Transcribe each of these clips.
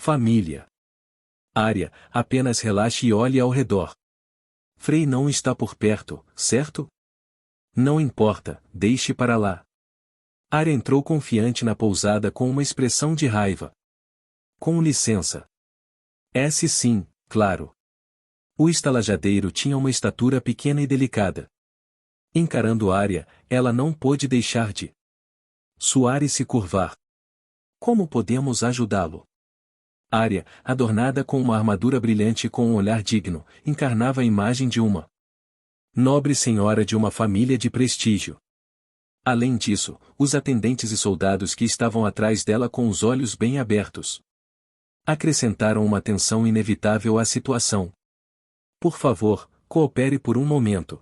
família. Arya, apenas relaxe e olhe ao redor. Frey não está por perto, certo? Não importa, deixe para lá. Arya entrou confiante na pousada com uma expressão de raiva. Com licença. Sim, claro. O estalajadeiro tinha uma estatura pequena e delicada. Encarando Arya, ela não pôde deixar de suar e se curvar. Como podemos ajudá-lo? Arya, adornada com uma armadura brilhante e com um olhar digno, encarnava a imagem de uma nobre senhora de uma família de prestígio. Além disso, os atendentes e soldados que estavam atrás dela com os olhos bem abertos acrescentaram uma tensão inevitável à situação. Por favor, coopere por um momento.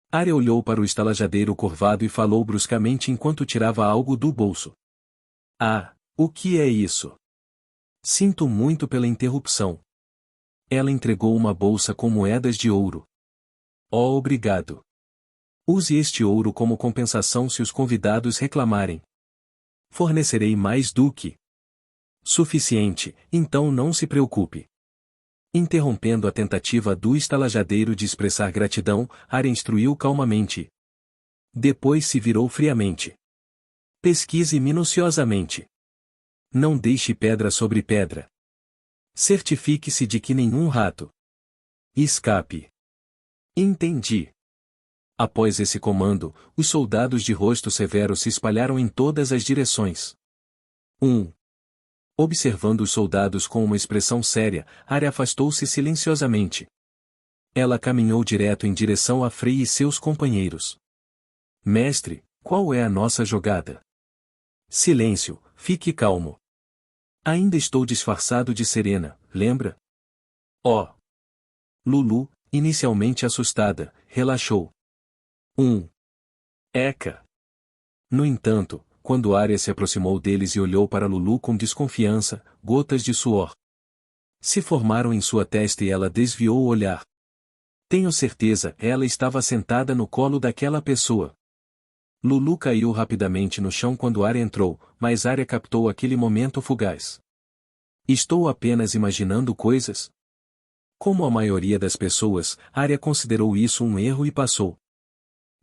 Arya olhou para o estalajadeiro curvado e falou bruscamente enquanto tirava algo do bolso. Ah, o que é isso? Sinto muito pela interrupção. Ela entregou uma bolsa com moedas de ouro. Oh, obrigado. Use este ouro como compensação se os convidados reclamarem. Fornecerei mais do que suficiente, então não se preocupe. Interrompendo a tentativa do estalajadeiro de expressar gratidão, Arya instruiu calmamente. Depois se virou friamente. Pesquise minuciosamente. Não deixe pedra sobre pedra. Certifique-se de que nenhum rato escape. Entendi. Após esse comando, os soldados de rosto severo se espalharam em todas as direções. Observando os soldados com uma expressão séria, Arya afastou-se silenciosamente. Ela caminhou direto em direção a Frey e seus companheiros. Mestre, qual é a nossa jogada? Silêncio, fique calmo. Ainda estou disfarçado de Serena, lembra? Oh! Lulu, inicialmente assustada, relaxou. Eca! No entanto, quando Arya se aproximou deles e olhou para Lulu com desconfiança, gotas de suor se formaram em sua testa e ela desviou o olhar. Tenho certeza, ela estava sentada no colo daquela pessoa. Lulu caiu rapidamente no chão quando Arya entrou, mas Arya captou aquele momento fugaz. Estou apenas imaginando coisas? Como a maioria das pessoas, Arya considerou isso um erro e passou.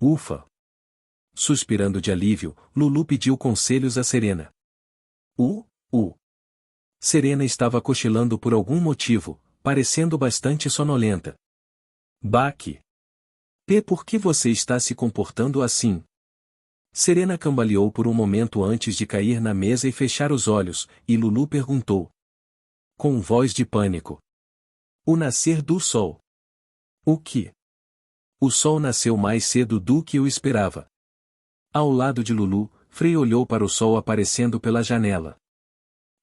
Ufa! Suspirando de alívio, Lulu pediu conselhos a Serena. Serena estava cochilando por algum motivo, parecendo bastante sonolenta. Baque. Por que você está se comportando assim? Serena cambaleou por um momento antes de cair na mesa e fechar os olhos, e Lulu perguntou. Com voz de pânico. O nascer do sol. O que? O sol nasceu mais cedo do que eu esperava. Ao lado de Lulu, Frey olhou para o sol aparecendo pela janela.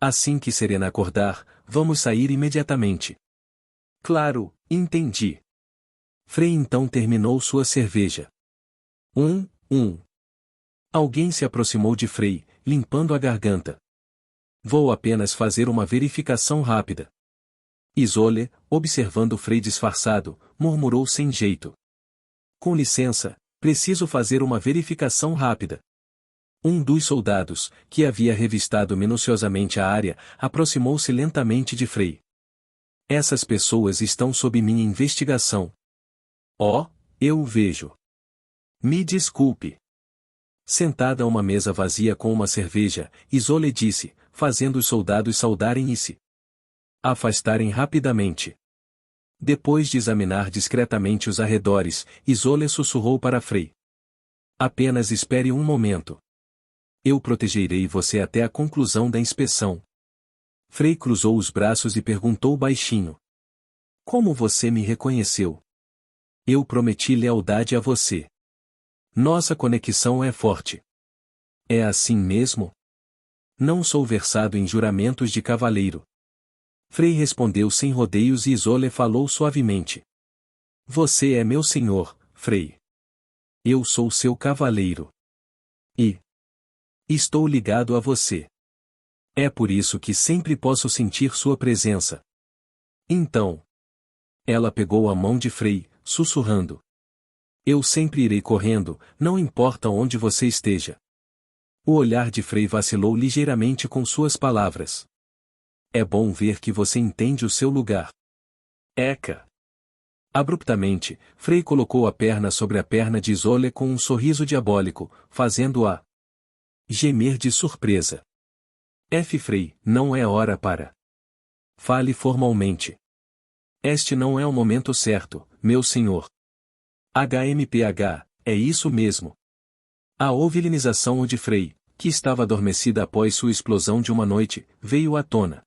Assim que Serena acordar, vamos sair imediatamente. Claro, entendi. Frey então terminou sua cerveja. Alguém se aproximou de Frey, limpando a garganta. Vou apenas fazer uma verificação rápida. Isolde, observando Frey disfarçado, murmurou sem jeito. Com licença, preciso fazer uma verificação rápida. Um dos soldados, que havia revistado minuciosamente a área, aproximou-se lentamente de Frey. Essas pessoas estão sob minha investigação. Oh, eu o vejo. Me desculpe. Sentada a uma mesa vazia com uma cerveja, Isolde disse, fazendo os soldados saudarem e se afastarem rapidamente. Depois de examinar discretamente os arredores, Isolde sussurrou para Frey. Apenas espere um momento. Eu protegerei você até a conclusão da inspeção. Frey cruzou os braços e perguntou baixinho. Como você me reconheceu? Eu prometi lealdade a você. Nossa conexão é forte. É assim mesmo? Não sou versado em juramentos de cavaleiro. Frey respondeu sem rodeios e Isolde falou suavemente. Você é meu senhor, Frey. Eu sou seu cavaleiro. E estou ligado a você. É por isso que sempre posso sentir sua presença. Então. Ela pegou a mão de Frey, sussurrando. Eu sempre irei correndo, não importa onde você esteja. O olhar de Frey vacilou ligeiramente com suas palavras. É bom ver que você entende o seu lugar. Eca! Abruptamente, Frei colocou a perna sobre a perna de Isolé com um sorriso diabólico, fazendo-a gemer de surpresa. Frei, não é hora para. Fale formalmente. Este não é o momento certo, meu senhor. HMPH, é isso mesmo. A ovilinização de Frei, que estava adormecida após sua explosão de uma noite, veio à tona.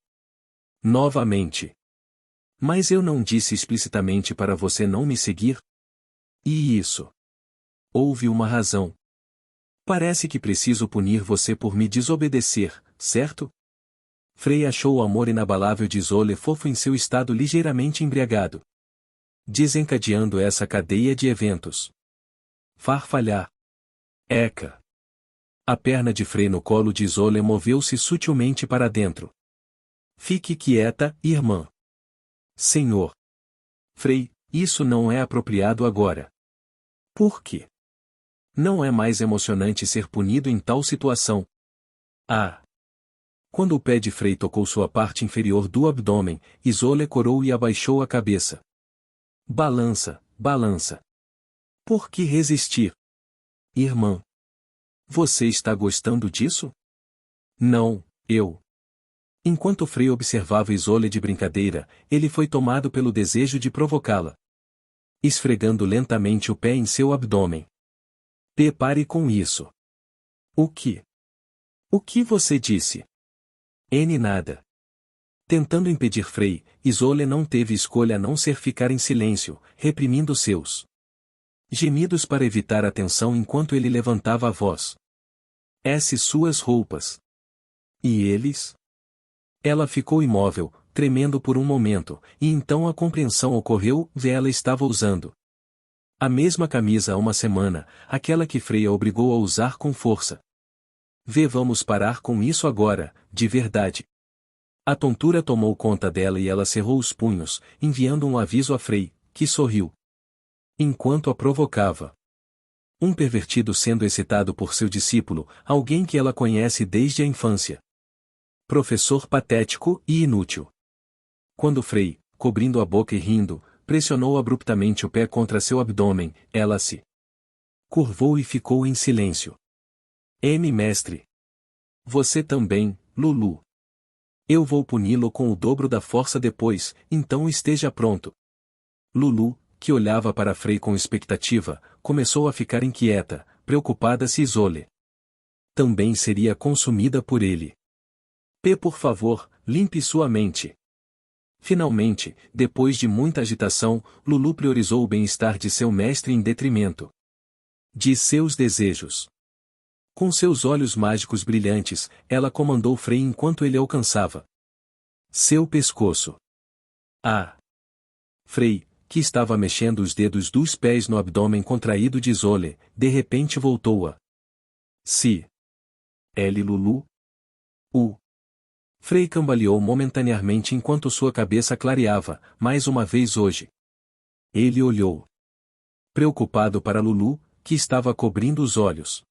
Novamente. Mas eu não disse explicitamente para você não me seguir? E isso? Houve uma razão. Parece que preciso punir você por me desobedecer, certo? Frei achou o amor inabalável de Isolé fofo em seu estado ligeiramente embriagado, desencadeando essa cadeia de eventos. Farfalhar. Eca. A perna de Frei no colo de Isolé moveu-se sutilmente para dentro. Fique quieta, irmã. Senhor. Frei, isso não é apropriado agora. Por quê? Não é mais emocionante ser punido em tal situação. Ah! Quando o pé de Frei tocou sua parte inferior do abdômen, Isolé corou e abaixou a cabeça. Balança, balança. Por que resistir? Irmã. Você está gostando disso? Não, eu. Enquanto Frei observava Isolé de brincadeira, ele foi tomado pelo desejo de provocá-la. Esfregando lentamente o pé em seu abdômen. Pare com isso. O que? O que você disse? Nada. Tentando impedir Frei, Isolé não teve escolha a não ser ficar em silêncio, reprimindo seus gemidos para evitar a tensão enquanto ele levantava a voz. Suas roupas. E eles? Ela ficou imóvel, tremendo por um momento, e então a compreensão ocorreu, ela estava usando a mesma camisa há uma semana, aquela que Frei a obrigou a usar com força. Vamos parar com isso agora, de verdade. A tontura tomou conta dela e ela cerrou os punhos, enviando um aviso a Frei, que sorriu enquanto a provocava. Um pervertido sendo excitado por seu discípulo, alguém que ela conhece desde a infância. Professor patético e inútil. Quando Frei, cobrindo a boca e rindo, pressionou abruptamente o pé contra seu abdômen, ela se curvou e ficou em silêncio. Mestre. Você também, Lulu. Eu vou puni-lo com o dobro da força depois, então esteja pronto. Lulu, que olhava para Frei com expectativa, começou a ficar inquieta, preocupada se Isolé também seria consumida por ele. Por favor, limpe sua mente. Finalmente, depois de muita agitação, Lulu priorizou o bem-estar de seu mestre em detrimento de seus desejos. Com seus olhos mágicos brilhantes, ela comandou Frei enquanto ele alcançava seu pescoço. Frei, que estava mexendo os dedos dos pés no abdômen contraído de Isolé, de repente voltou a Lulu? Frei cambaleou momentaneamente enquanto sua cabeça clareava, mais uma vez hoje. Ele olhou preocupado para Lulu, que estava cobrindo os olhos.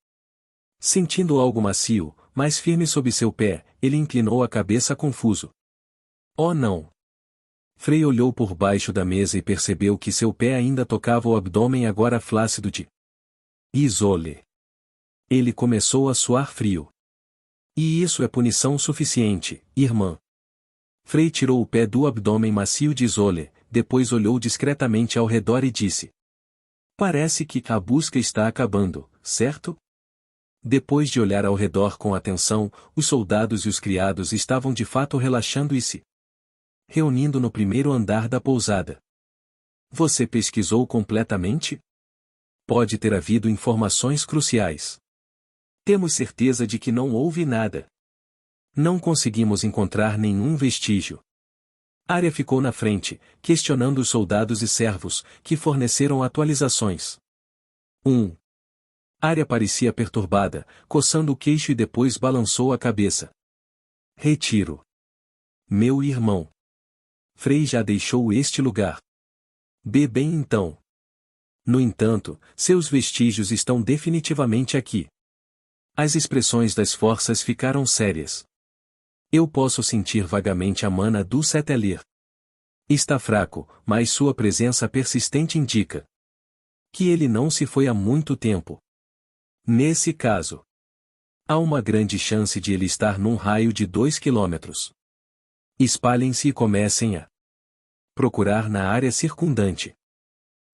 Sentindo algo macio, mais firme sob seu pé, ele inclinou a cabeça confuso. Oh não! Frei olhou por baixo da mesa e percebeu que seu pé ainda tocava o abdômen agora flácido de Isolé. Ele começou a suar frio. E isso é punição suficiente, irmã. Frei tirou o pé do abdômen macio de Isolé, depois olhou discretamente ao redor e disse: Parece que a busca está acabando, certo? Depois de olhar ao redor com atenção, os soldados e os criados estavam de fato relaxando e se reunindo no primeiro andar da pousada. Você pesquisou completamente? Pode ter havido informações cruciais. Temos certeza de que não houve nada. Não conseguimos encontrar nenhum vestígio. Arya ficou na frente, questionando os soldados e servos, que forneceram atualizações. Arya parecia perturbada, coçando o queixo e depois balançou a cabeça. Retiro. Meu irmão. Frei já deixou este lugar. Bem então. No entanto, seus vestígios estão definitivamente aqui. As expressões das forças ficaram sérias. Eu posso sentir vagamente a mana do Setelir. Está fraco, mas sua presença persistente indica que ele não se foi há muito tempo. Nesse caso, há uma grande chance de ele estar num raio de 2 quilômetros. Espalhem-se e comecem a procurar na área circundante.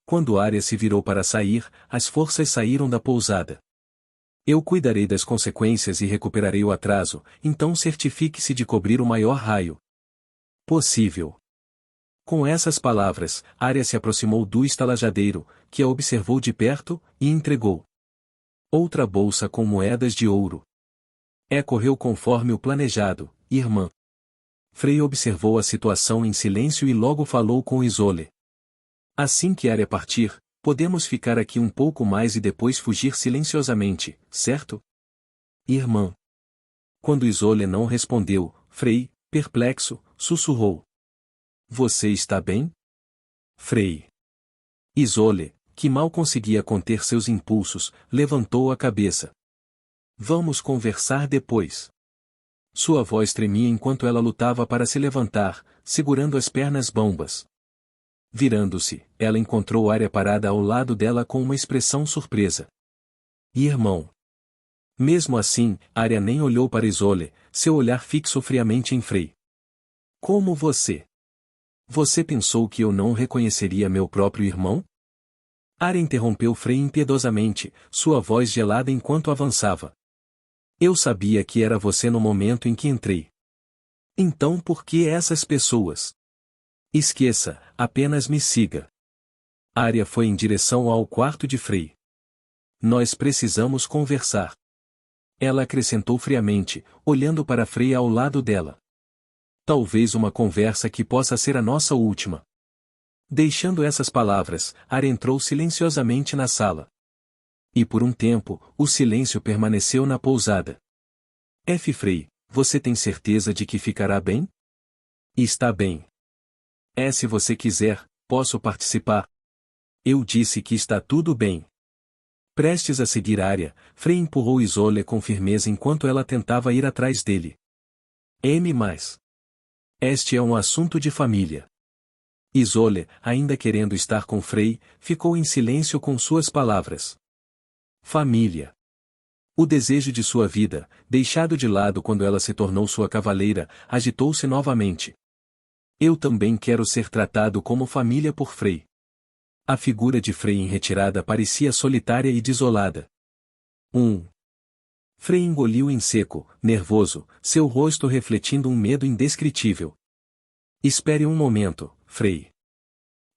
Quando Arya se virou para sair, as forças saíram da pousada. Eu cuidarei das consequências e recuperarei o atraso, então certifique-se de cobrir o maior raio possível. Com essas palavras, Arya se aproximou do estalajadeiro, que a observou de perto, e entregou outra bolsa com moedas de ouro. Correu conforme o planejado, irmã. Frey observou a situação em silêncio e logo falou com Isolde. Assim que Arya partir, podemos ficar aqui um pouco mais e depois fugir silenciosamente, certo? Irmã. Quando Isolde não respondeu, Frey, perplexo, sussurrou. Você está bem? Frey. Isolde, que mal conseguia conter seus impulsos, levantou a cabeça. Vamos conversar depois. Sua voz tremia enquanto ela lutava para se levantar, segurando as pernas bambas. Virando-se, ela encontrou Arya parada ao lado dela com uma expressão surpresa. Irmão. Mesmo assim, Arya nem olhou para Isolde, seu olhar fixo friamente em Frey. Como você? Você pensou que eu não reconheceria meu próprio irmão? Arya interrompeu Frey impiedosamente, sua voz gelada enquanto avançava. Eu sabia que era você no momento em que entrei. Então por que essas pessoas? Esqueça, apenas me siga. Arya foi em direção ao quarto de Frey. Nós precisamos conversar. Ela acrescentou friamente, olhando para Frey ao lado dela. Talvez uma conversa que possa ser a nossa última. Deixando essas palavras, Arya entrou silenciosamente na sala. E por um tempo, o silêncio permaneceu na pousada. Frey, você tem certeza de que ficará bem? Está bem. Se você quiser, posso participar. Eu disse que está tudo bem. Prestes a seguir Arya, Frey empurrou Isolde com firmeza enquanto ela tentava ir atrás dele. Este é um assunto de família. Isolde, ainda querendo estar com Frey, ficou em silêncio com suas palavras. Família. O desejo de sua vida, deixado de lado quando ela se tornou sua cavaleira, agitou-se novamente. Eu também quero ser tratado como família por Frey. A figura de Frey em retirada parecia solitária e desolada. Frey engoliu em seco, nervoso, seu rosto refletindo um medo indescritível. Espere um momento, Frey.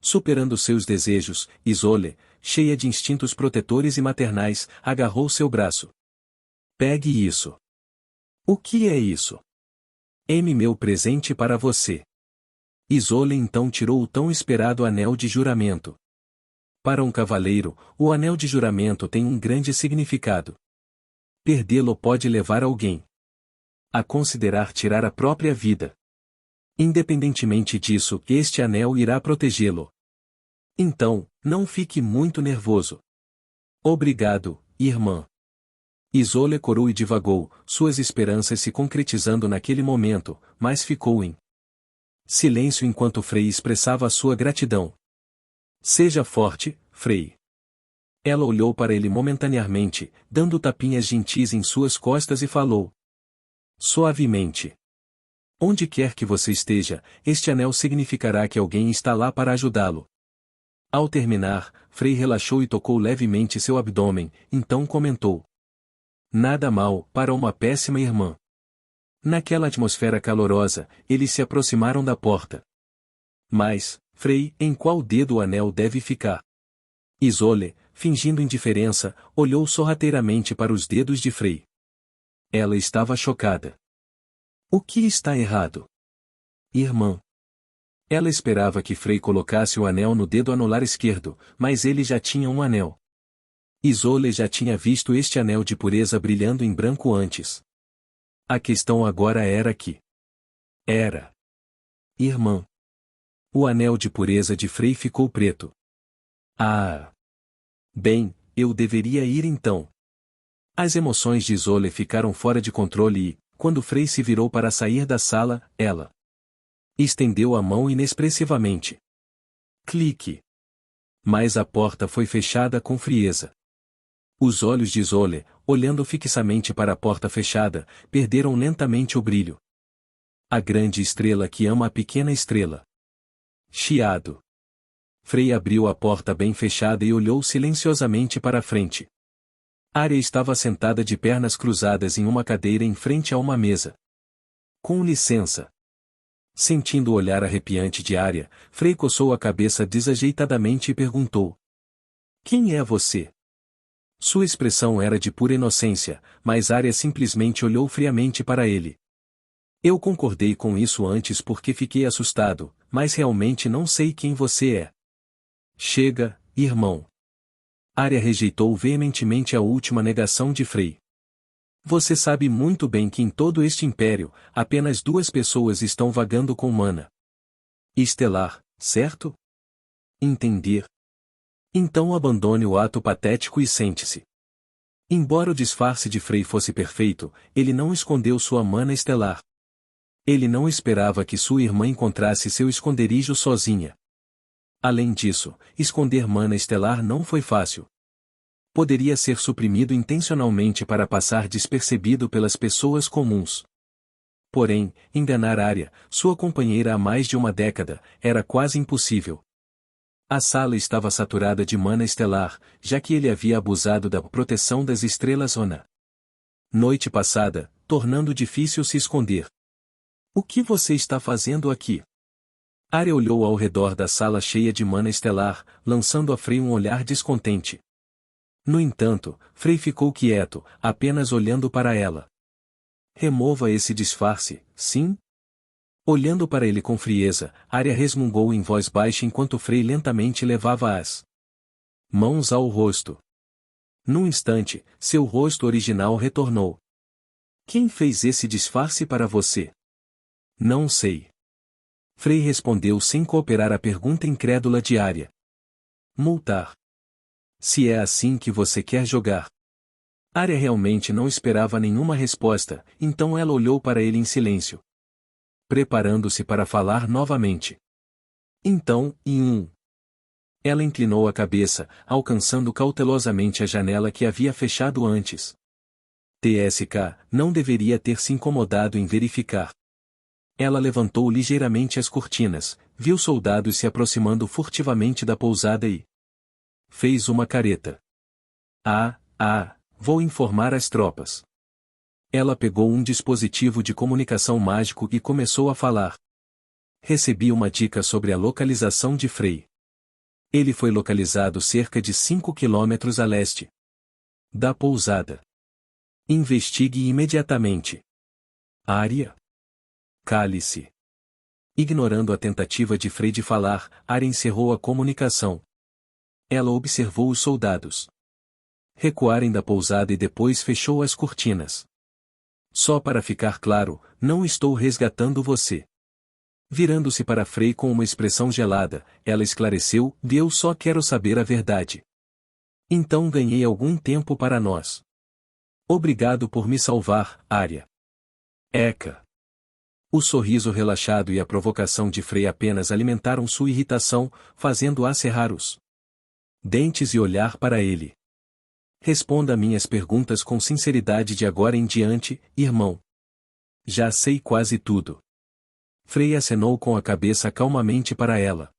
Superando seus desejos, Isolde, cheia de instintos protetores e maternais, agarrou seu braço. Pegue isso. O que é isso? Meu presente para você. Isolde então tirou o tão esperado anel de juramento. Para um cavaleiro, o anel de juramento tem um grande significado. Perdê-lo pode levar alguém a considerar tirar a própria vida. Independentemente disso, este anel irá protegê-lo. Então, não fique muito nervoso. Obrigado, irmã. Isolde corou e divagou, suas esperanças se concretizando naquele momento, mas ficou em silêncio enquanto Frey expressava sua gratidão. Seja forte, Frey. Ela olhou para ele momentaneamente, dando tapinhas gentis em suas costas e falou suavemente. Onde quer que você esteja, este anel significará que alguém está lá para ajudá-lo. Ao terminar, Frey relaxou e tocou levemente seu abdômen, então comentou. Nada mal, para uma péssima irmã. Naquela atmosfera calorosa, eles se aproximaram da porta. Mas, Frey, em qual dedo o anel deve ficar? Isolde, fingindo indiferença, olhou sorrateiramente para os dedos de Frey. Ela estava chocada. O que está errado? Irmã. Ela esperava que Frey colocasse o anel no dedo anular esquerdo, mas ele já tinha um anel. Isolde já tinha visto este anel de pureza brilhando em branco antes. A questão agora era que era irmã. O anel de pureza de Frey ficou preto. Ah! Bem, eu deveria ir então. As emoções de Isolde ficaram fora de controle e, Quando Frei se virou para sair da sala, ela estendeu a mão inexpressivamente. Clique. Mas a porta foi fechada com frieza. Os olhos de Isolde, olhando fixamente para a porta fechada, perderam lentamente o brilho. A grande estrela que ama a pequena estrela. Chiado. Frei abriu a porta bem fechada e olhou silenciosamente para a frente. Arya estava sentada de pernas cruzadas em uma cadeira em frente a uma mesa. Com licença. Sentindo o olhar arrepiante de Arya, Frei coçou a cabeça desajeitadamente e perguntou: Quem é você? Sua expressão era de pura inocência, mas Arya simplesmente olhou friamente para ele. Eu concordei com isso antes porque fiquei assustado, mas realmente não sei quem você é. Chega, irmão. Arya rejeitou veementemente a última negação de Frei. Você sabe muito bem que em todo este império, apenas 2 pessoas estão vagando com mana estelar, certo? Entender. Então abandone o ato patético e sente-se. Embora o disfarce de Frei fosse perfeito, ele não escondeu sua mana estelar. Ele não esperava que sua irmã encontrasse seu esconderijo sozinha. Além disso, esconder mana estelar não foi fácil. Poderia ser suprimido intencionalmente para passar despercebido pelas pessoas comuns. Porém, enganar Arya, sua companheira há mais de uma década, era quase impossível. A sala estava saturada de mana estelar, já que ele havia abusado da proteção das estrelas Ona. Noite passada, tornando difícil se esconder. O que você está fazendo aqui? Arya olhou ao redor da sala cheia de mana estelar, lançando a Frei um olhar descontente. No entanto, Frei ficou quieto, apenas olhando para ela. Remova esse disfarce, sim? Olhando para ele com frieza, Arya resmungou em voz baixa enquanto Frei lentamente levava as mãos ao rosto. Num instante, seu rosto original retornou. Quem fez esse disfarce para você? Não sei. Frei respondeu sem cooperar à pergunta incrédula de Arya. Multar. Se é assim que você quer jogar. Arya realmente não esperava nenhuma resposta, então ela olhou para ele em silêncio. Preparando-se para falar novamente. Então, ela inclinou a cabeça, alcançando cautelosamente a janela que havia fechado antes. TSK não deveria ter se incomodado em verificar. Ela levantou ligeiramente as cortinas, viu soldados se aproximando furtivamente da pousada e fez uma careta. Vou informar as tropas. Ela pegou um dispositivo de comunicação mágico e começou a falar. Recebi uma dica sobre a localização de Frei. Ele foi localizado cerca de 5 quilômetros a leste da pousada. Investigue imediatamente. Arya? Cale-se. Ignorando a tentativa de Frei de falar, Arya encerrou a comunicação. Ela observou os soldados recuarem da pousada e depois fechou as cortinas. Só para ficar claro, não estou resgatando você. Virando-se para Frei com uma expressão gelada, ela esclareceu: eu só quero saber a verdade. Então ganhei algum tempo para nós. Obrigado por me salvar, Arya. Eka. O sorriso relaxado e a provocação de Frei apenas alimentaram sua irritação, fazendo-a cerrar os dentes e olhar para ele. Responda minhas perguntas com sinceridade de agora em diante, irmão. Já sei quase tudo. Frei acenou com a cabeça calmamente para ela.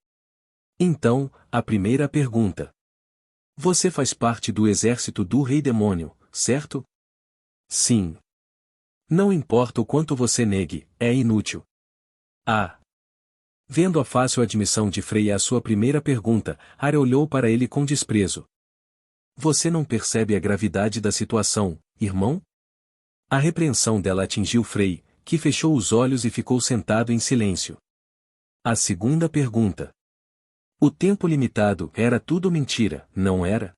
Então, a primeira pergunta. Você faz parte do exército do Rei Demônio, certo? Sim. Não importa o quanto você negue, é inútil. Vendo a fácil admissão de Frei à sua primeira pergunta, Arya olhou para ele com desprezo. Você não percebe a gravidade da situação, irmão? A repreensão dela atingiu Frei, que fechou os olhos e ficou sentado em silêncio. A segunda pergunta. O tempo limitado era tudo mentira, não era?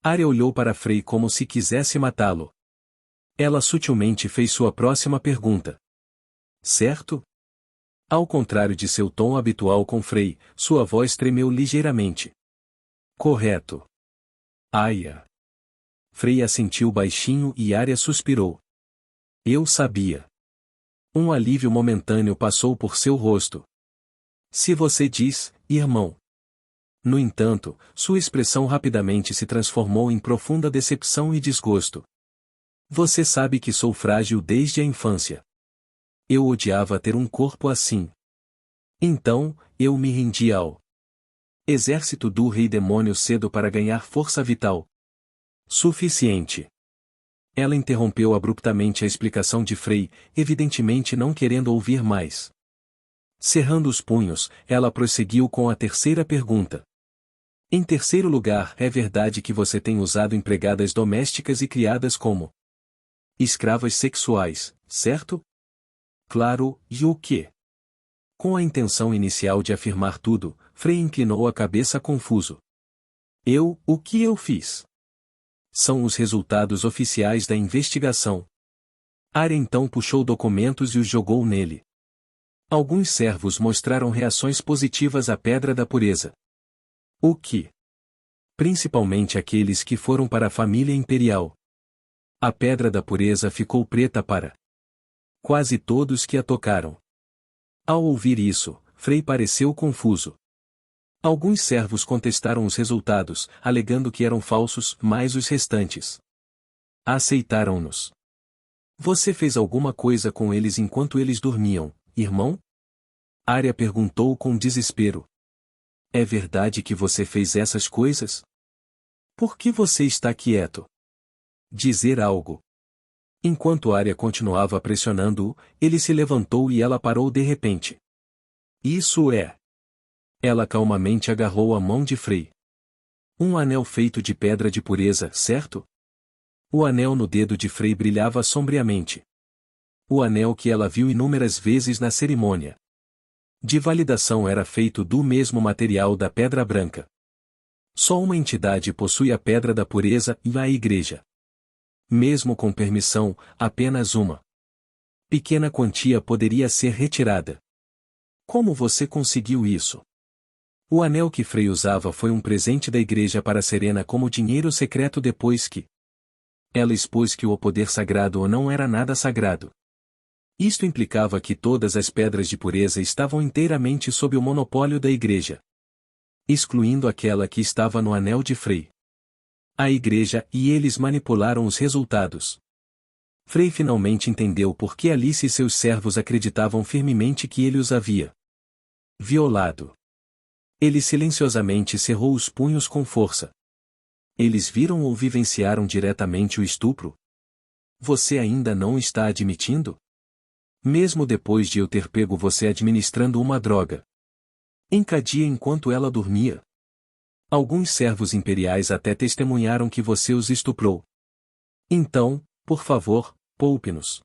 Arya olhou para Frei como se quisesse matá-lo. Ela sutilmente fez sua próxima pergunta. Certo? Ao contrário de seu tom habitual com Frei, sua voz tremeu ligeiramente. Correto. Arya. Frei assentiu baixinho e Arya suspirou. Eu sabia. Um alívio momentâneo passou por seu rosto. Se você diz, irmão. No entanto, sua expressão rapidamente se transformou em profunda decepção e desgosto. Você sabe que sou frágil desde a infância. Eu odiava ter um corpo assim. Então, eu me rendi ao exército do rei demônio cedo para ganhar força vital. Suficiente. Ela interrompeu abruptamente a explicação de Frei, evidentemente não querendo ouvir mais. Cerrando os punhos, ela prosseguiu com a terceira pergunta. Em terceiro lugar, é verdade que você tem usado empregadas domésticas e criadas como escravas sexuais, certo? Claro, e o quê? Com a intenção inicial de afirmar tudo, Frei inclinou a cabeça confuso. O que eu fiz? São os resultados oficiais da investigação. Arya então puxou documentos e os jogou nele. Alguns servos mostraram reações positivas à Pedra da Pureza. O que? Principalmente aqueles que foram para a família imperial. A Pedra da Pureza ficou preta para quase todos que a tocaram. Ao ouvir isso, Frei pareceu confuso. Alguns servos contestaram os resultados, alegando que eram falsos, mas os restantes aceitaram-nos. Você fez alguma coisa com eles enquanto eles dormiam, irmão? Arya perguntou com desespero. É verdade que você fez essas coisas? Por que você está quieto? Dizer algo. Enquanto Arya continuava pressionando-o, ele se levantou e ela parou de repente. Isso é. Ela calmamente agarrou a mão de Frei. Um anel feito de pedra de pureza, certo? O anel no dedo de Frei brilhava sombriamente. O anel que ela viu inúmeras vezes na cerimônia de validação era feito do mesmo material da pedra branca. Só uma entidade possui a pedra da pureza e a igreja. Mesmo com permissão, apenas uma pequena quantia poderia ser retirada. Como você conseguiu isso? O anel que Frei usava foi um presente da igreja para Serena como dinheiro secreto depois que ela expôs que o poder sagrado ou não era nada sagrado. Isto implicava que todas as pedras de pureza estavam inteiramente sob o monopólio da igreja, excluindo aquela que estava no anel de Frei. A igreja e eles manipularam os resultados. Frei finalmente entendeu por que Alice e seus servos acreditavam firmemente que ele os havia violado. Ele silenciosamente cerrou os punhos com força. Eles viram ou vivenciaram diretamente o estupro? Você ainda não está admitindo? Mesmo depois de eu ter pego você administrando uma droga em Cadia enquanto ela dormia. Alguns servos imperiais até testemunharam que você os estuprou. Então, por favor, poupe-nos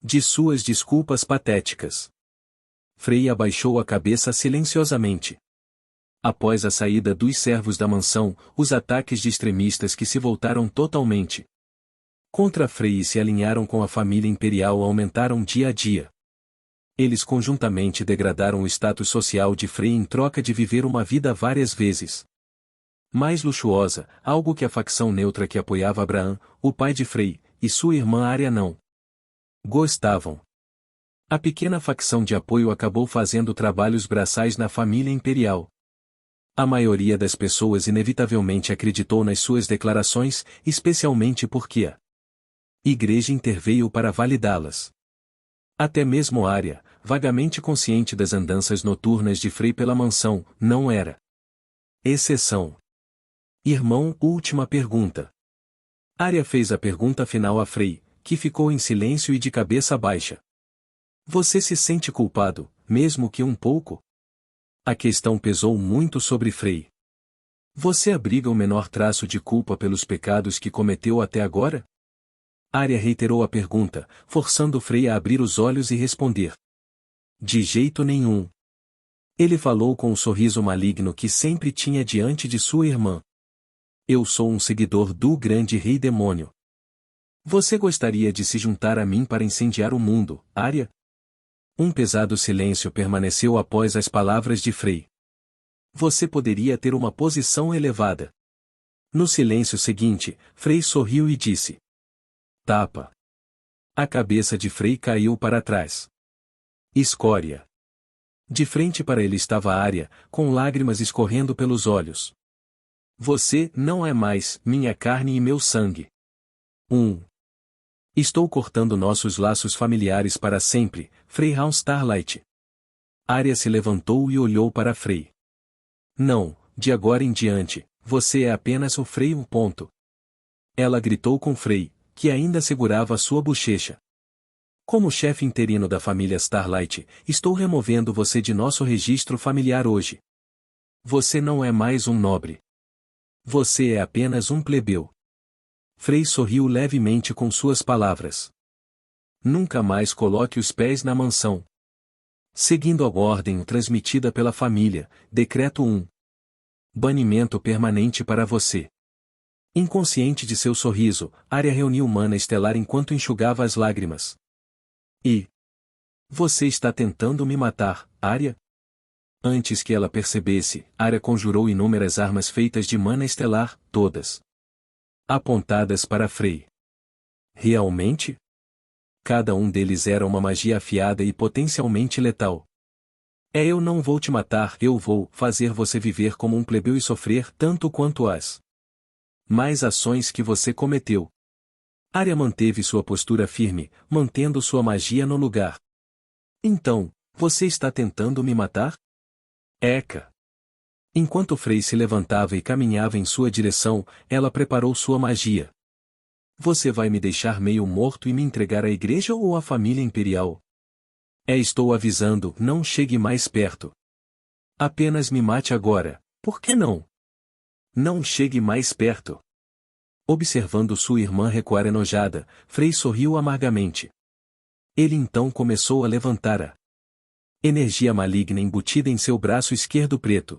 de suas desculpas patéticas. Frei abaixou a cabeça silenciosamente. Após a saída dos servos da mansão, os ataques de extremistas que se voltaram totalmente contra Frei e se alinharam com a família imperial aumentaram dia a dia. Eles conjuntamente degradaram o status social de Frei em troca de viver uma vida várias vezes mais luxuosa, algo que a facção neutra que apoiava Abraham, o pai de Frei, e sua irmã Arya não gostavam. A pequena facção de apoio acabou fazendo trabalhos braçais na família imperial. A maioria das pessoas inevitavelmente acreditou nas suas declarações, especialmente porque a igreja interveio para validá-las. Até mesmo Arya, vagamente consciente das andanças noturnas de Frei pela mansão, não era exceção. Irmão, última pergunta. Arya fez a pergunta final a Frei, que ficou em silêncio e de cabeça baixa. Você se sente culpado, mesmo que um pouco? A questão pesou muito sobre Frei. Você abriga o menor traço de culpa pelos pecados que cometeu até agora? Arya reiterou a pergunta, forçando Frei a abrir os olhos e responder. De jeito nenhum. Ele falou com o sorriso maligno que sempre tinha diante de sua irmã. Eu sou um seguidor do grande rei demônio. Você gostaria de se juntar a mim para incendiar o mundo, Arya? Um pesado silêncio permaneceu após as palavras de Frei. Você poderia ter uma posição elevada. No silêncio seguinte, Frei sorriu e disse. Tapa. A cabeça de Frei caiu para trás. Escória. De frente para ele estava Arya, com lágrimas escorrendo pelos olhos. Você não é mais minha carne e meu sangue. Estou cortando nossos laços familiares para sempre, Frei Hound Starlight. Arya se levantou e olhou para Frei. Não, de agora em diante, você é apenas o Frei. Ela gritou com Frei, que ainda segurava sua bochecha. Como chefe interino da família Starlight, estou removendo você de nosso registro familiar hoje. Você não é mais um nobre. Você é apenas um plebeu. Frei sorriu levemente com suas palavras. Nunca mais coloque os pés na mansão. Seguindo a ordem transmitida pela família, Decreto 1. Banimento permanente para você. Inconsciente de seu sorriso, Arya reuniu mana estelar enquanto enxugava as lágrimas. Você está tentando me matar, Arya? Antes que ela percebesse, Arya conjurou inúmeras armas feitas de mana estelar, todas apontadas para Frei. Realmente? Cada um deles era uma magia afiada e potencialmente letal. Eu não vou te matar, eu vou fazer você viver como um plebeu e sofrer tanto quanto as mais ações que você cometeu. Arya manteve sua postura firme, mantendo sua magia no lugar. Então, você está tentando me matar? Eca. Enquanto Frei se levantava e caminhava em sua direção, ela preparou sua magia. Você vai me deixar meio morto e me entregar à igreja ou à família imperial? Estou avisando, não chegue mais perto. Apenas me mate agora, por que não? Não chegue mais perto. Observando sua irmã recuar enojada, Frei sorriu amargamente. Ele então começou a levantar a energia maligna embutida em seu braço esquerdo preto.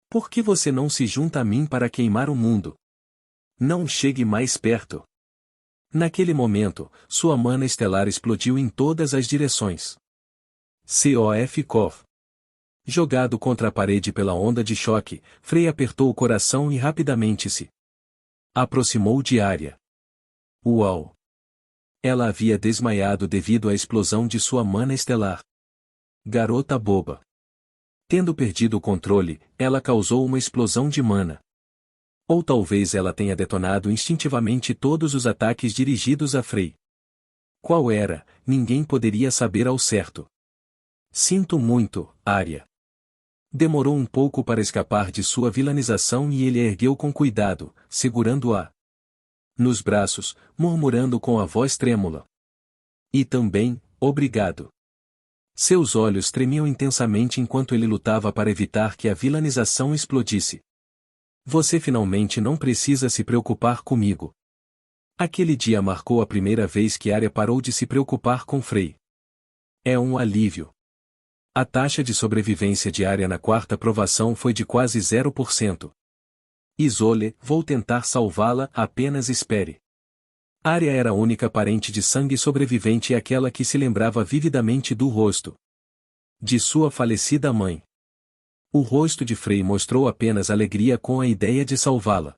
Por que você não se junta a mim para queimar o mundo? Não chegue mais perto. Naquele momento, sua mana estelar explodiu em todas as direções. Cof. Jogado contra a parede pela onda de choque, Frei apertou o coração e rapidamente se aproximou de Arya. Uau! Ela havia desmaiado devido à explosão de sua mana estelar. Garota boba. Tendo perdido o controle, ela causou uma explosão de mana. Ou talvez ela tenha detonado instintivamente todos os ataques dirigidos a Frei. Qual era, ninguém poderia saber ao certo. Sinto muito, Arya. Demorou um pouco para escapar de sua vilanização e ele a ergueu com cuidado, segurando-a nos braços, murmurando com a voz trêmula. E também, obrigado. Seus olhos tremiam intensamente enquanto ele lutava para evitar que a vilanização explodisse. Você finalmente não precisa se preocupar comigo. Aquele dia marcou a primeira vez que Arya parou de se preocupar com Frei. É um alívio. A taxa de sobrevivência de Arya na quarta provação foi de quase 0%. Isole, vou tentar salvá-la, apenas espere. Arya era a única parente de sangue sobrevivente e aquela que se lembrava vividamente do rosto de sua falecida mãe. O rosto de Frei mostrou apenas alegria com a ideia de salvá-la.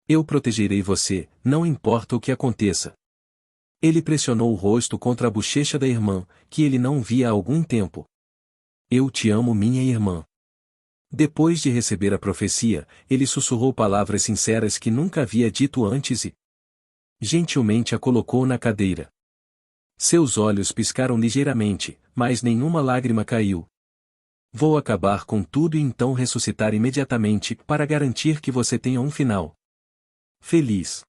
Eu protegerei você, não importa o que aconteça. Ele pressionou o rosto contra a bochecha da irmã, que ele não via há algum tempo. Eu te amo, minha irmã. Depois de receber a profecia, ele sussurrou palavras sinceras que nunca havia dito antes e gentilmente a colocou na cadeira. Seus olhos piscaram ligeiramente, mas nenhuma lágrima caiu. Vou acabar com tudo e então ressuscitar imediatamente para garantir que você tenha um final feliz.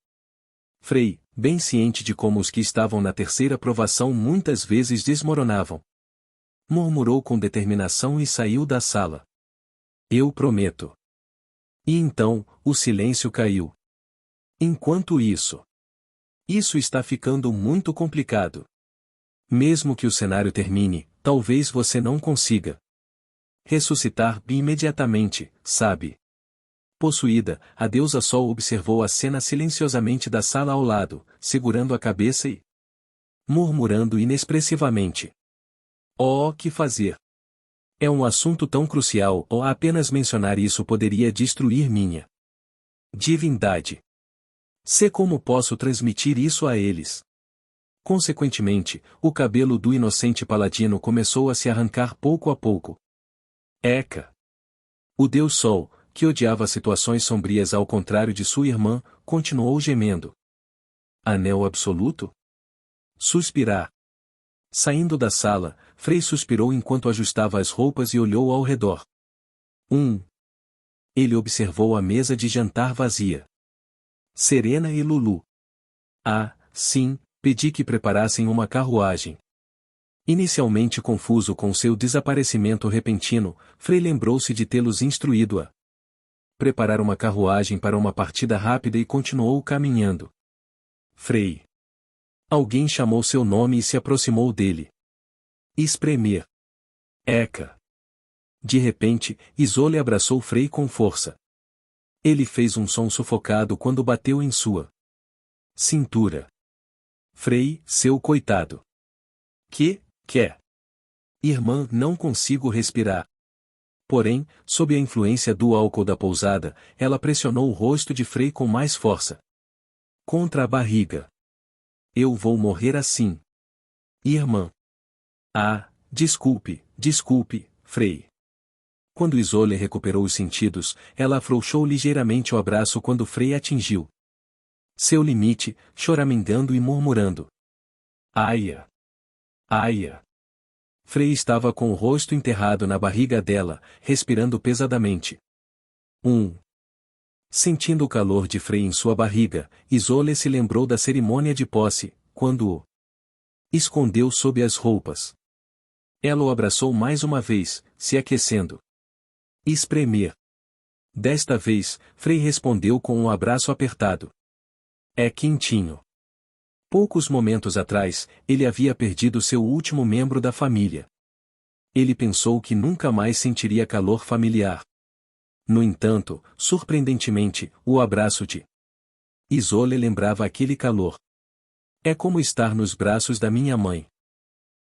Frei, bem ciente de como os que estavam na terceira provação muitas vezes desmoronavam, murmurou com determinação e saiu da sala. Eu prometo. E então, o silêncio caiu. Enquanto isso está ficando muito complicado. Mesmo que o cenário termine, talvez você não consiga ressuscitar imediatamente, sabe? Possuída, a deusa Sol observou a cena silenciosamente da sala ao lado, segurando a cabeça e murmurando inexpressivamente. Oh, que fazer? É um assunto tão crucial, ou apenas mencionar isso poderia destruir minha divindade. Sei como posso transmitir isso a eles. Consequentemente, o cabelo do inocente paladino começou a se arrancar pouco a pouco. Eca! O Deus Sol, que odiava situações sombrias ao contrário de sua irmã, continuou gemendo. Anel absoluto? Suspirar. Saindo da sala, Frei suspirou enquanto ajustava as roupas e olhou ao redor. Ele observou a mesa de jantar vazia. Serena e Lulu. Ah, sim, pedi que preparassem uma carruagem. Inicialmente confuso com seu desaparecimento repentino, Frei lembrou-se de tê-los instruído a preparar uma carruagem para uma partida rápida e continuou caminhando. Frei. Alguém chamou seu nome e se aproximou dele. Espremer. Eca. De repente, Isolé abraçou Frei com força. Ele fez um som sufocado quando bateu em sua cintura. Frei, seu coitado. Que quer? Irmã, não consigo respirar. Porém, sob a influência do álcool da pousada, ela pressionou o rosto de Frei com mais força. Contra a barriga. Eu vou morrer assim. Irmã. Ah, desculpe, Frei. Quando Isolé recuperou os sentidos, ela afrouxou ligeiramente o abraço quando Frei atingiu seu limite, choramingando e murmurando. Aia! Aia! Frei estava com o rosto enterrado na barriga dela, respirando pesadamente. Sentindo o calor de Frei em sua barriga, Isolé se lembrou da cerimônia de posse, quando o escondeu sob as roupas. Ela o abraçou mais uma vez, se aquecendo. Espremer. Desta vez, Frei respondeu com um abraço apertado. É quentinho. Poucos momentos atrás, ele havia perdido seu último membro da família. Ele pensou que nunca mais sentiria calor familiar. No entanto, surpreendentemente, o abraço de Isolé lembrava aquele calor. É como estar nos braços da minha mãe.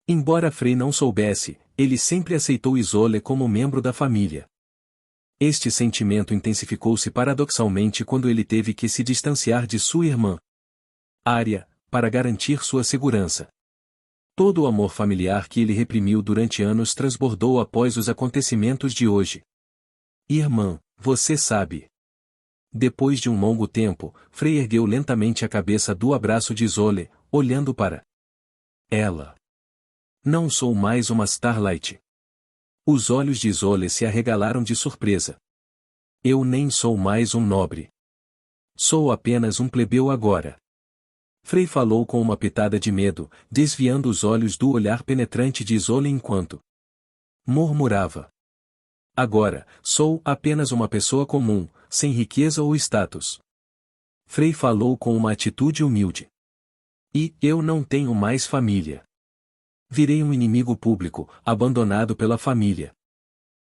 Embora Frei não soubesse, ele sempre aceitou Isolé como membro da família. Este sentimento intensificou-se paradoxalmente quando ele teve que se distanciar de sua irmã, Ária, para garantir sua segurança. Todo o amor familiar que ele reprimiu durante anos transbordou após os acontecimentos de hoje. Irmã, você sabe. Depois de um longo tempo, Frei ergueu lentamente a cabeça do abraço de Isolé, olhando para ela. Não sou mais uma Starlight. Os olhos de Isolé se arregalaram de surpresa. Eu nem sou mais um nobre. Sou apenas um plebeu agora. Frei falou com uma pitada de medo, desviando os olhos do olhar penetrante de Isolé enquanto murmurava. Agora, sou apenas uma pessoa comum, sem riqueza ou status. Frei falou com uma atitude humilde. E eu não tenho mais família. Virei um inimigo público, abandonado pela família.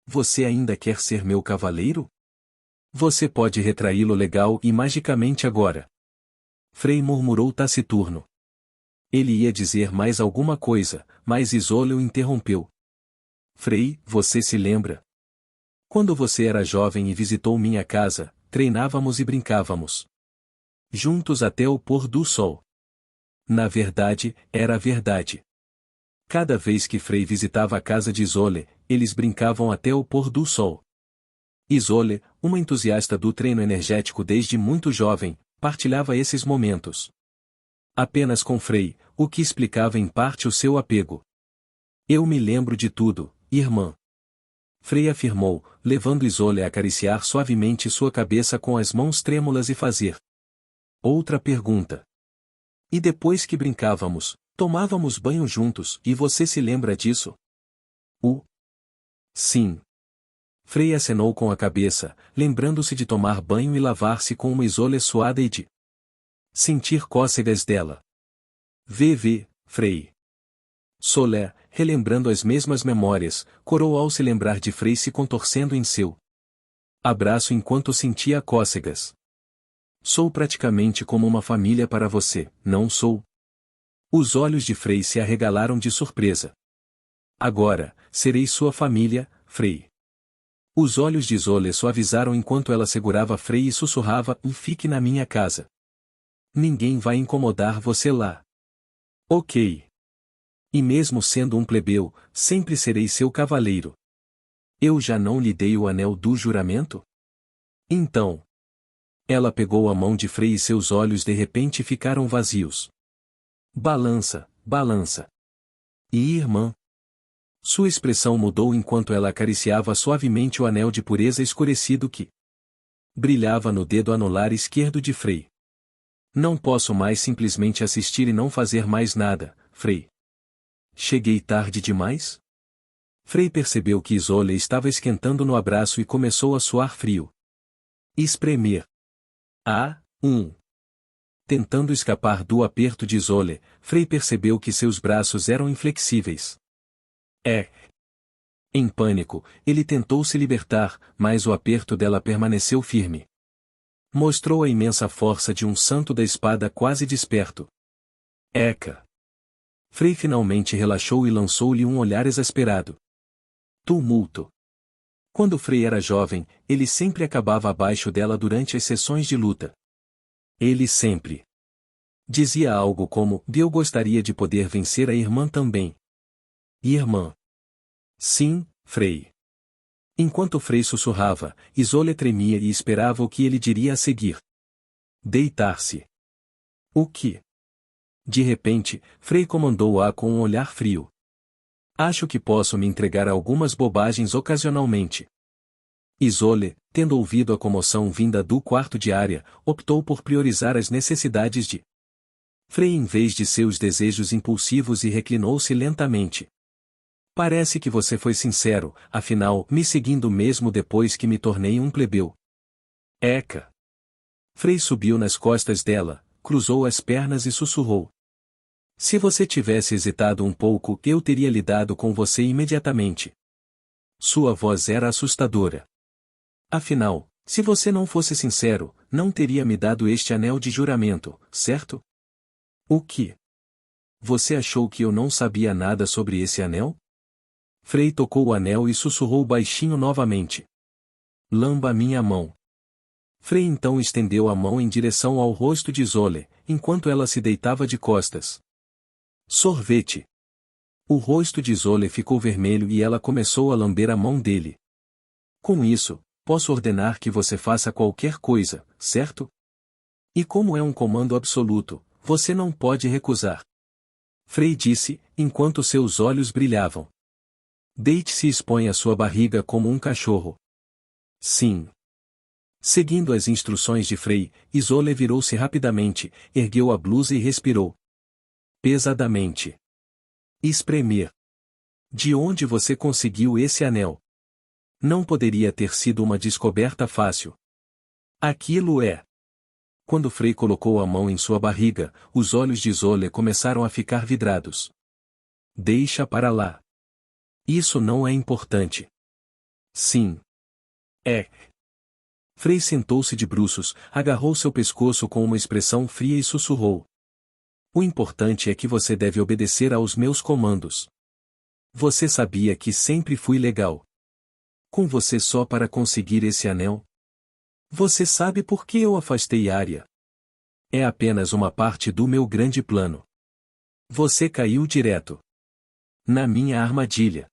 Você ainda quer ser meu cavaleiro? Você pode retraí-lo legal e magicamente agora. Frei murmurou taciturno. Ele ia dizer mais alguma coisa, mas Isolé o interrompeu. Frei, você se lembra? Quando você era jovem e visitou minha casa, treinávamos e brincávamos juntos até o pôr do sol. Na verdade, era verdade. Cada vez que Frei visitava a casa de Isolé, eles brincavam até o pôr do sol. Isolé, uma entusiasta do treino energético desde muito jovem, partilhava esses momentos apenas com Frei, o que explicava em parte o seu apego. Eu me lembro de tudo, irmã. Frei afirmou, levando Isolé a acariciar suavemente sua cabeça com as mãos trêmulas e fazer outra pergunta. E depois que brincávamos, tomávamos banho juntos, e você se lembra disso? Sim. Frei acenou com a cabeça, lembrando-se de tomar banho e lavar-se com uma Isolé suada e de sentir cócegas dela. Frei. Solé, relembrando as mesmas memórias, corou ao se lembrar de Frei se contorcendo em seu abraço enquanto sentia cócegas. Sou praticamente como uma família para você, não sou? Os olhos de Frei se arregalaram de surpresa. Agora, serei sua família, Frei. Os olhos de Isolé suavizaram enquanto ela segurava Frei e sussurrava, fique na minha casa. Ninguém vai incomodar você lá. Ok. E mesmo sendo um plebeu, sempre serei seu cavaleiro. Eu já não lhe dei o anel do juramento? Então. Ela pegou a mão de Frei e seus olhos de repente ficaram vazios. Balança, balança. E irmã? Sua expressão mudou enquanto ela acariciava suavemente o anel de pureza escurecido que brilhava no dedo anular esquerdo de Frei. Não posso mais simplesmente assistir e não fazer mais nada, Frei. Cheguei tarde demais? Frei percebeu que Isolde estava esquentando no abraço e começou a suar frio. Espremer. Tentando escapar do aperto de Isolde, Frei percebeu que seus braços eram inflexíveis. Em pânico, ele tentou se libertar, mas o aperto dela permaneceu firme. Mostrou a imensa força de um santo da espada quase desperto. Eca! Frei finalmente relaxou e lançou-lhe um olhar exasperado. Tumulto. Quando Frei era jovem, ele sempre acabava abaixo dela durante as sessões de luta. Ele sempre dizia algo como: eu gostaria de poder vencer a irmã também. Irmã. Sim, Frei. Enquanto Frei sussurrava, Isolde tremia e esperava o que ele diria a seguir. Deitar-se. O que? De repente, Frei comandou-a com um olhar frio. Acho que posso me entregar a algumas bobagens ocasionalmente. Isolde, tendo ouvido a comoção vinda do quarto de Arya, optou por priorizar as necessidades de Frei em vez de seus desejos impulsivos e reclinou-se lentamente. Parece que você foi sincero, afinal, me seguindo mesmo depois que me tornei um plebeu. Eca! Frei subiu nas costas dela, cruzou as pernas e sussurrou. Se você tivesse hesitado um pouco, eu teria lidado com você imediatamente. Sua voz era assustadora. Afinal, se você não fosse sincero, não teria me dado este anel de juramento, certo? O que? Você achou que eu não sabia nada sobre esse anel? Frei tocou o anel e sussurrou baixinho novamente. Lamba minha mão. Frei então estendeu a mão em direção ao rosto de Isolde, enquanto ela se deitava de costas. Sorvete. O rosto de Isolde ficou vermelho e ela começou a lamber a mão dele. Com isso, posso ordenar que você faça qualquer coisa, certo? E como é um comando absoluto, você não pode recusar. Frei disse, enquanto seus olhos brilhavam. Deite-se e exponha sua barriga como um cachorro. Sim. Seguindo as instruções de Frei, Isolde virou-se rapidamente, ergueu a blusa e respirou. Pesadamente. Espremer. De onde você conseguiu esse anel? Não poderia ter sido uma descoberta fácil. Aquilo é. Quando Frei colocou a mão em sua barriga, os olhos de Isolde começaram a ficar vidrados. Deixa para lá. Isso não é importante. Sim. É. Frei sentou-se de bruços, agarrou seu pescoço com uma expressão fria e sussurrou. O importante é que você deve obedecer aos meus comandos. Você sabia que sempre fui legal com você só para conseguir esse anel? Você sabe por que eu afastei Arya? É apenas uma parte do meu grande plano. Você caiu direto na minha armadilha.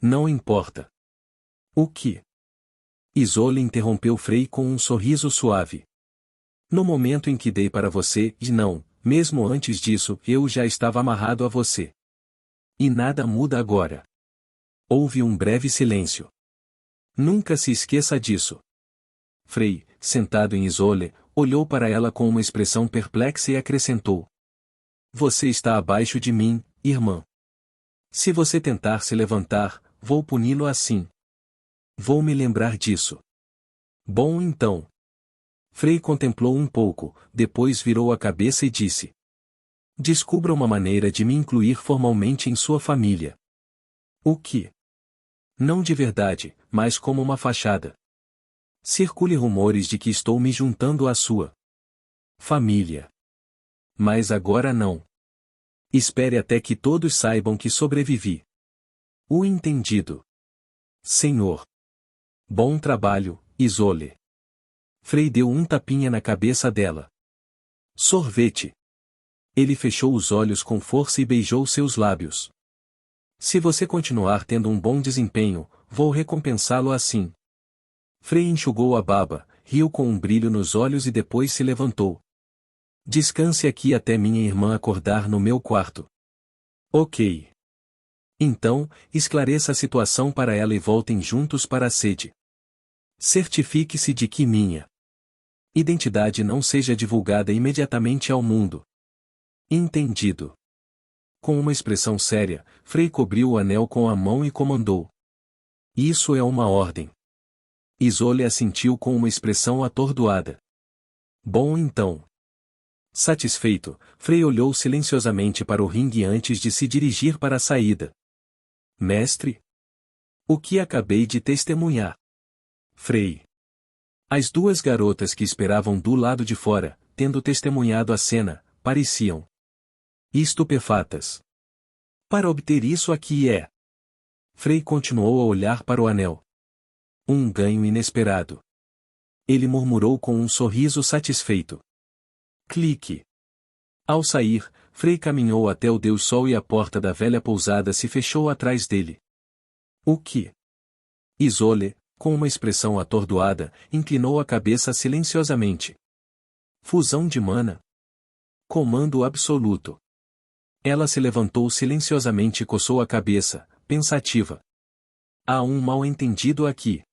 Não importa. O que? Isolde interrompeu Frei com um sorriso suave. No momento em que dei para você, e não, mesmo antes disso, eu já estava amarrado a você. E nada muda agora. Houve um breve silêncio. Nunca se esqueça disso. Frei, sentado em Isolde, olhou para ela com uma expressão perplexa e acrescentou. Você está abaixo de mim, irmã. Se você tentar se levantar, vou puni-lo assim. Vou me lembrar disso. Bom então. Frei contemplou um pouco, depois virou a cabeça e disse. Descubra uma maneira de me incluir formalmente em sua família. O que? Não de verdade, mas como uma fachada. Circule rumores de que estou me juntando à sua família. Mas agora não. Espere até que todos saibam que sobrevivi. O entendido. Senhor. Bom trabalho, Isolde. Frei deu um tapinha na cabeça dela. Sorvete. Ele fechou os olhos com força e beijou seus lábios. Se você continuar tendo um bom desempenho, vou recompensá-lo assim. Frei enxugou a baba, riu com um brilho nos olhos e depois se levantou. Descanse aqui até minha irmã acordar no meu quarto. Ok. Então, esclareça a situação para ela e voltem juntos para a sede. Certifique-se de que minha identidade não seja divulgada imediatamente ao mundo. Entendido. Com uma expressão séria, Frei cobriu o anel com a mão e comandou. Isso é uma ordem. Isolde assentiu com uma expressão atordoada. Bom então. Satisfeito, Frei olhou silenciosamente para o ringue antes de se dirigir para a saída. Mestre? O que acabei de testemunhar? Frei. As duas garotas que esperavam do lado de fora, tendo testemunhado a cena, pareciam estupefatas. Para obter isso aqui é. Frei continuou a olhar para o anel. Um ganho inesperado. Ele murmurou com um sorriso satisfeito. Clique. Ao sair, Frei caminhou até o Deus Sol e a porta da velha pousada se fechou atrás dele. O que? Isolde, com uma expressão atordoada, inclinou a cabeça silenciosamente. Fusão de mana. Comando absoluto. Ela se levantou silenciosamente e coçou a cabeça, pensativa. Há um mal-entendido aqui.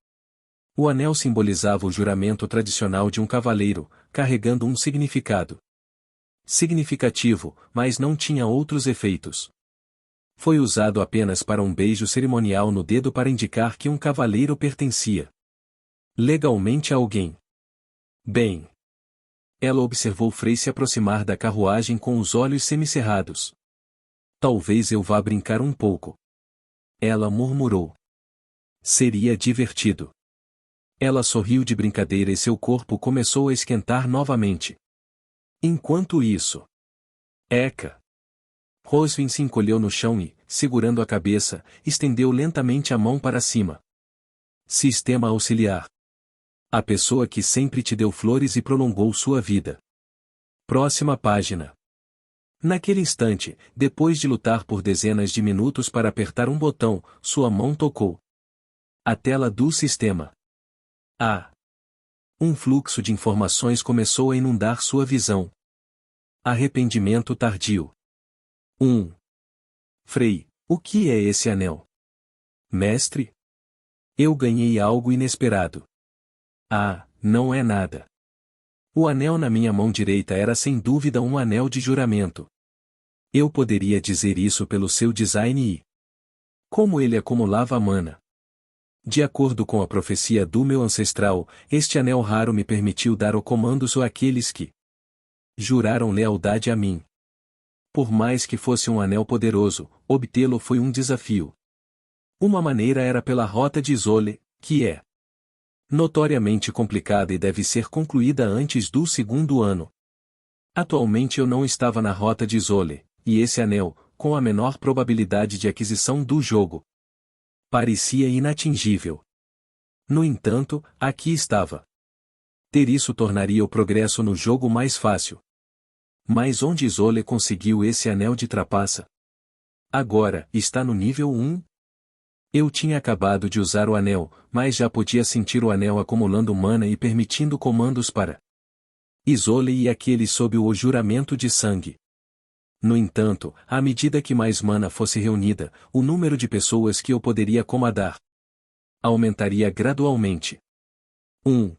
O anel simbolizava o juramento tradicional de um cavaleiro, carregando um significado significativo, mas não tinha outros efeitos. Foi usado apenas para um beijo cerimonial no dedo para indicar que um cavaleiro pertencia legalmente a alguém. Bem. Ela observou Frei se aproximar da carruagem com os olhos semicerrados. Talvez eu vá brincar um pouco. Ela murmurou. Seria divertido. Ela sorriu de brincadeira e seu corpo começou a esquentar novamente. Enquanto isso. Eca. Rosvin se encolheu no chão e, segurando a cabeça, estendeu lentamente a mão para cima. Sistema auxiliar. A pessoa que sempre te deu flores e prolongou sua vida. Próxima página. Naquele instante, depois de lutar por dezenas de minutos para apertar um botão, sua mão tocou a tela do sistema. Ah! Um fluxo de informações começou a inundar sua visão. Arrependimento tardio. 1. Frei, o que é esse anel? Mestre? Eu ganhei algo inesperado. Ah, não é nada. O anel na minha mão direita era sem dúvida um anel de juramento. Eu poderia dizer isso pelo seu design e como ele acumulava mana. De acordo com a profecia do meu ancestral, este anel raro me permitiu dar o comandos àqueles que juraram lealdade a mim. Por mais que fosse um anel poderoso, obtê-lo foi um desafio. Uma maneira era pela rota de Isolde, que é notoriamente complicada e deve ser concluída antes do segundo ano. Atualmente eu não estava na rota de Isolde, e esse anel, com a menor probabilidade de aquisição do jogo, parecia inatingível. No entanto, aqui estava. Ter isso tornaria o progresso no jogo mais fácil. Mas onde Isolde conseguiu esse anel de trapaça? Agora, está no nível 1? Eu tinha acabado de usar o anel, mas já podia sentir o anel acumulando mana e permitindo comandos para Isolde e aqueles sob o juramento de sangue. No entanto, à medida que mais mana fosse reunida, o número de pessoas que eu poderia comandar aumentaria gradualmente. 1.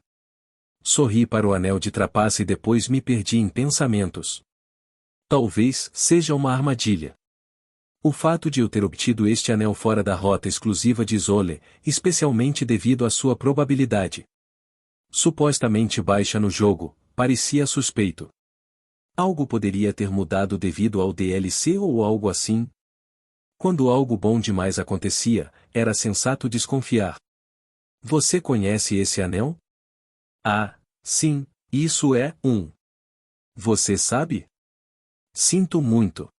Sorri para o anel de trapaça e depois me perdi em pensamentos. Talvez seja uma armadilha. O fato de eu ter obtido este anel fora da rota exclusiva de Isolde, especialmente devido à sua probabilidade supostamente baixa no jogo, parecia suspeito. Algo poderia ter mudado devido ao DLC ou algo assim? Quando algo bom demais acontecia, era sensato desconfiar. Você conhece esse anel? Ah, sim, isso é um. Você sabe? Sinto muito.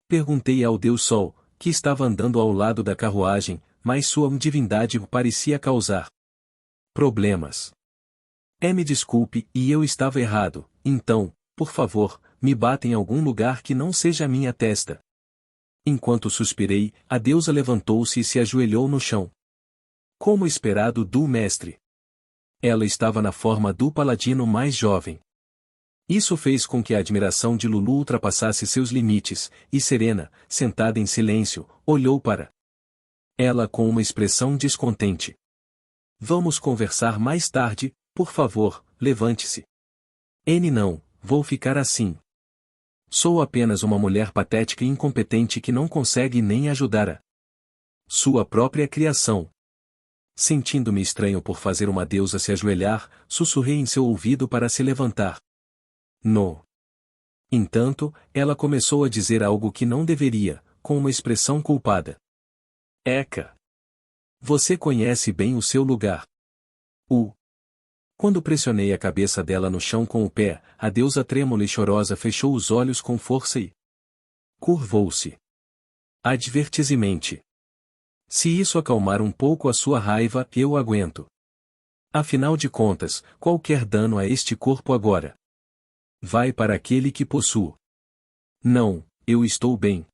Perguntei ao Deus Sol, que estava andando ao lado da carruagem, mas sua divindade parecia causar problemas. Me desculpe, e eu estava errado, então, por favor, me bata em algum lugar que não seja a minha testa. Enquanto suspirei, a deusa levantou-se e se ajoelhou no chão. Como esperado do mestre. Ela estava na forma do paladino mais jovem. Isso fez com que a admiração de Lulu ultrapassasse seus limites, e Serena, sentada em silêncio, olhou para ela com uma expressão descontente. Vamos conversar mais tarde, por favor, levante-se. N não, vou ficar assim. Sou apenas uma mulher patética e incompetente que não consegue nem ajudar a sua própria criação. Sentindo-me estranho por fazer uma deusa se ajoelhar, sussurrei em seu ouvido para se levantar. No entanto, ela começou a dizer algo que não deveria, com uma expressão culpada. Eka! Você conhece bem o seu lugar. Quando pressionei a cabeça dela no chão com o pé, a deusa trêmula e chorosa fechou os olhos com força e curvou-se. Advertizemente. Se isso acalmar um pouco a sua raiva, eu aguento. Afinal de contas, qualquer dano a este corpo agora vai para aquele que possuo. Não, eu estou bem.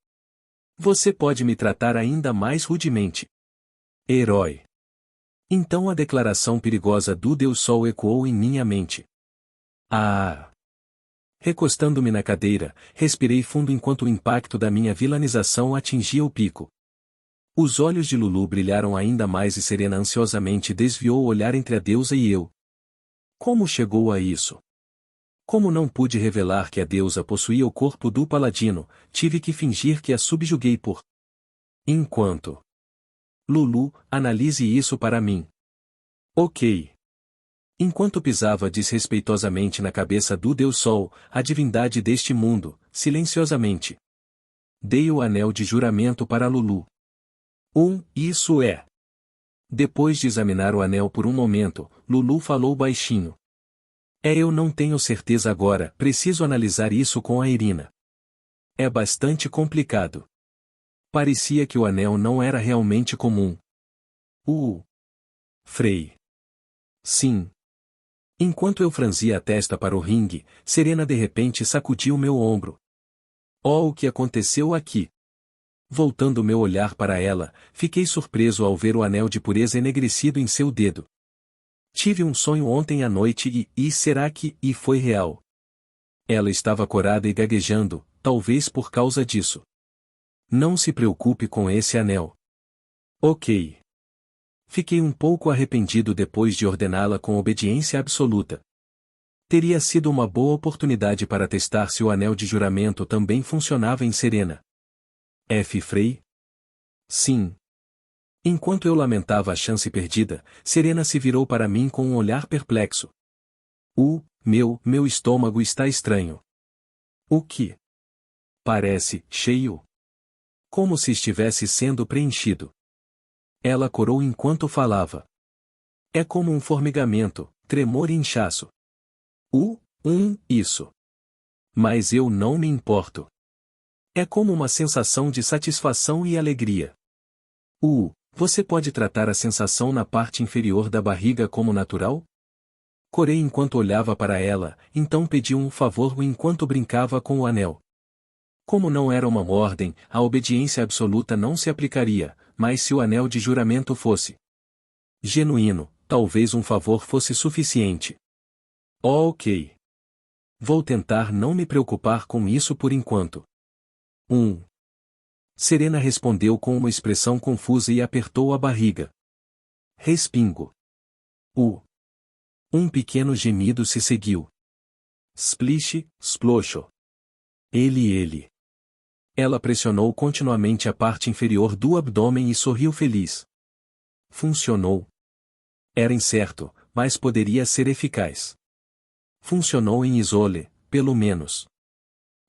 Você pode me tratar ainda mais rudemente. Herói. Então a declaração perigosa do Deus Sol ecoou em minha mente. Ah! Recostando-me na cadeira, respirei fundo enquanto o impacto da minha vilanização atingia o pico. Os olhos de Lulu brilharam ainda mais e Serena ansiosamente desviou o olhar entre a deusa e eu. Como chegou a isso? Como não pude revelar que a deusa possuía o corpo do paladino, tive que fingir que a subjuguei por enquanto. Lulu, analise isso para mim. Ok. Enquanto pisava desrespeitosamente na cabeça do Deus Sol, a divindade deste mundo, silenciosamente dei o anel de juramento para Lulu. Isso é. Depois de examinar o anel por um momento, Lulu falou baixinho. Eu não tenho certeza agora, preciso analisar isso com a Irina. É bastante complicado. Parecia que o anel não era realmente comum. Frei. Sim. Enquanto eu franzia a testa para o ringue, Serena de repente sacudiu meu ombro. Oh, o que aconteceu aqui? Voltando meu olhar para ela, fiquei surpreso ao ver o anel de pureza enegrecido em seu dedo. Tive um sonho ontem à noite e será que foi real? Ela estava corada e gaguejando, talvez por causa disso. Não se preocupe com esse anel. Ok. Fiquei um pouco arrependido depois de ordená-la com obediência absoluta. Teria sido uma boa oportunidade para testar se o anel de juramento também funcionava em Serena. Frei? Sim. Enquanto eu lamentava a chance perdida, Serena se virou para mim com um olhar perplexo. Meu estômago está estranho. O que? Parece cheio. Como se estivesse sendo preenchido. Ela corou enquanto falava. É como um formigamento, tremor e inchaço. Isso. Mas eu não me importo. É como uma sensação de satisfação e alegria. Você pode tratar a sensação na parte inferior da barriga como natural? Corei enquanto olhava para ela, então pedi um favor enquanto brincava com o anel. Como não era uma ordem, a obediência absoluta não se aplicaria, mas se o anel de juramento fosse genuíno, talvez um favor fosse suficiente. Ok. Vou tentar não me preocupar com isso por enquanto. Serena respondeu com uma expressão confusa e apertou a barriga. Respingo. Um pequeno gemido se seguiu. Splish, splosho. Ele. Ela pressionou continuamente a parte inferior do abdômen e sorriu feliz. Funcionou. Era incerto, mas poderia ser eficaz. Funcionou em Isole, pelo menos.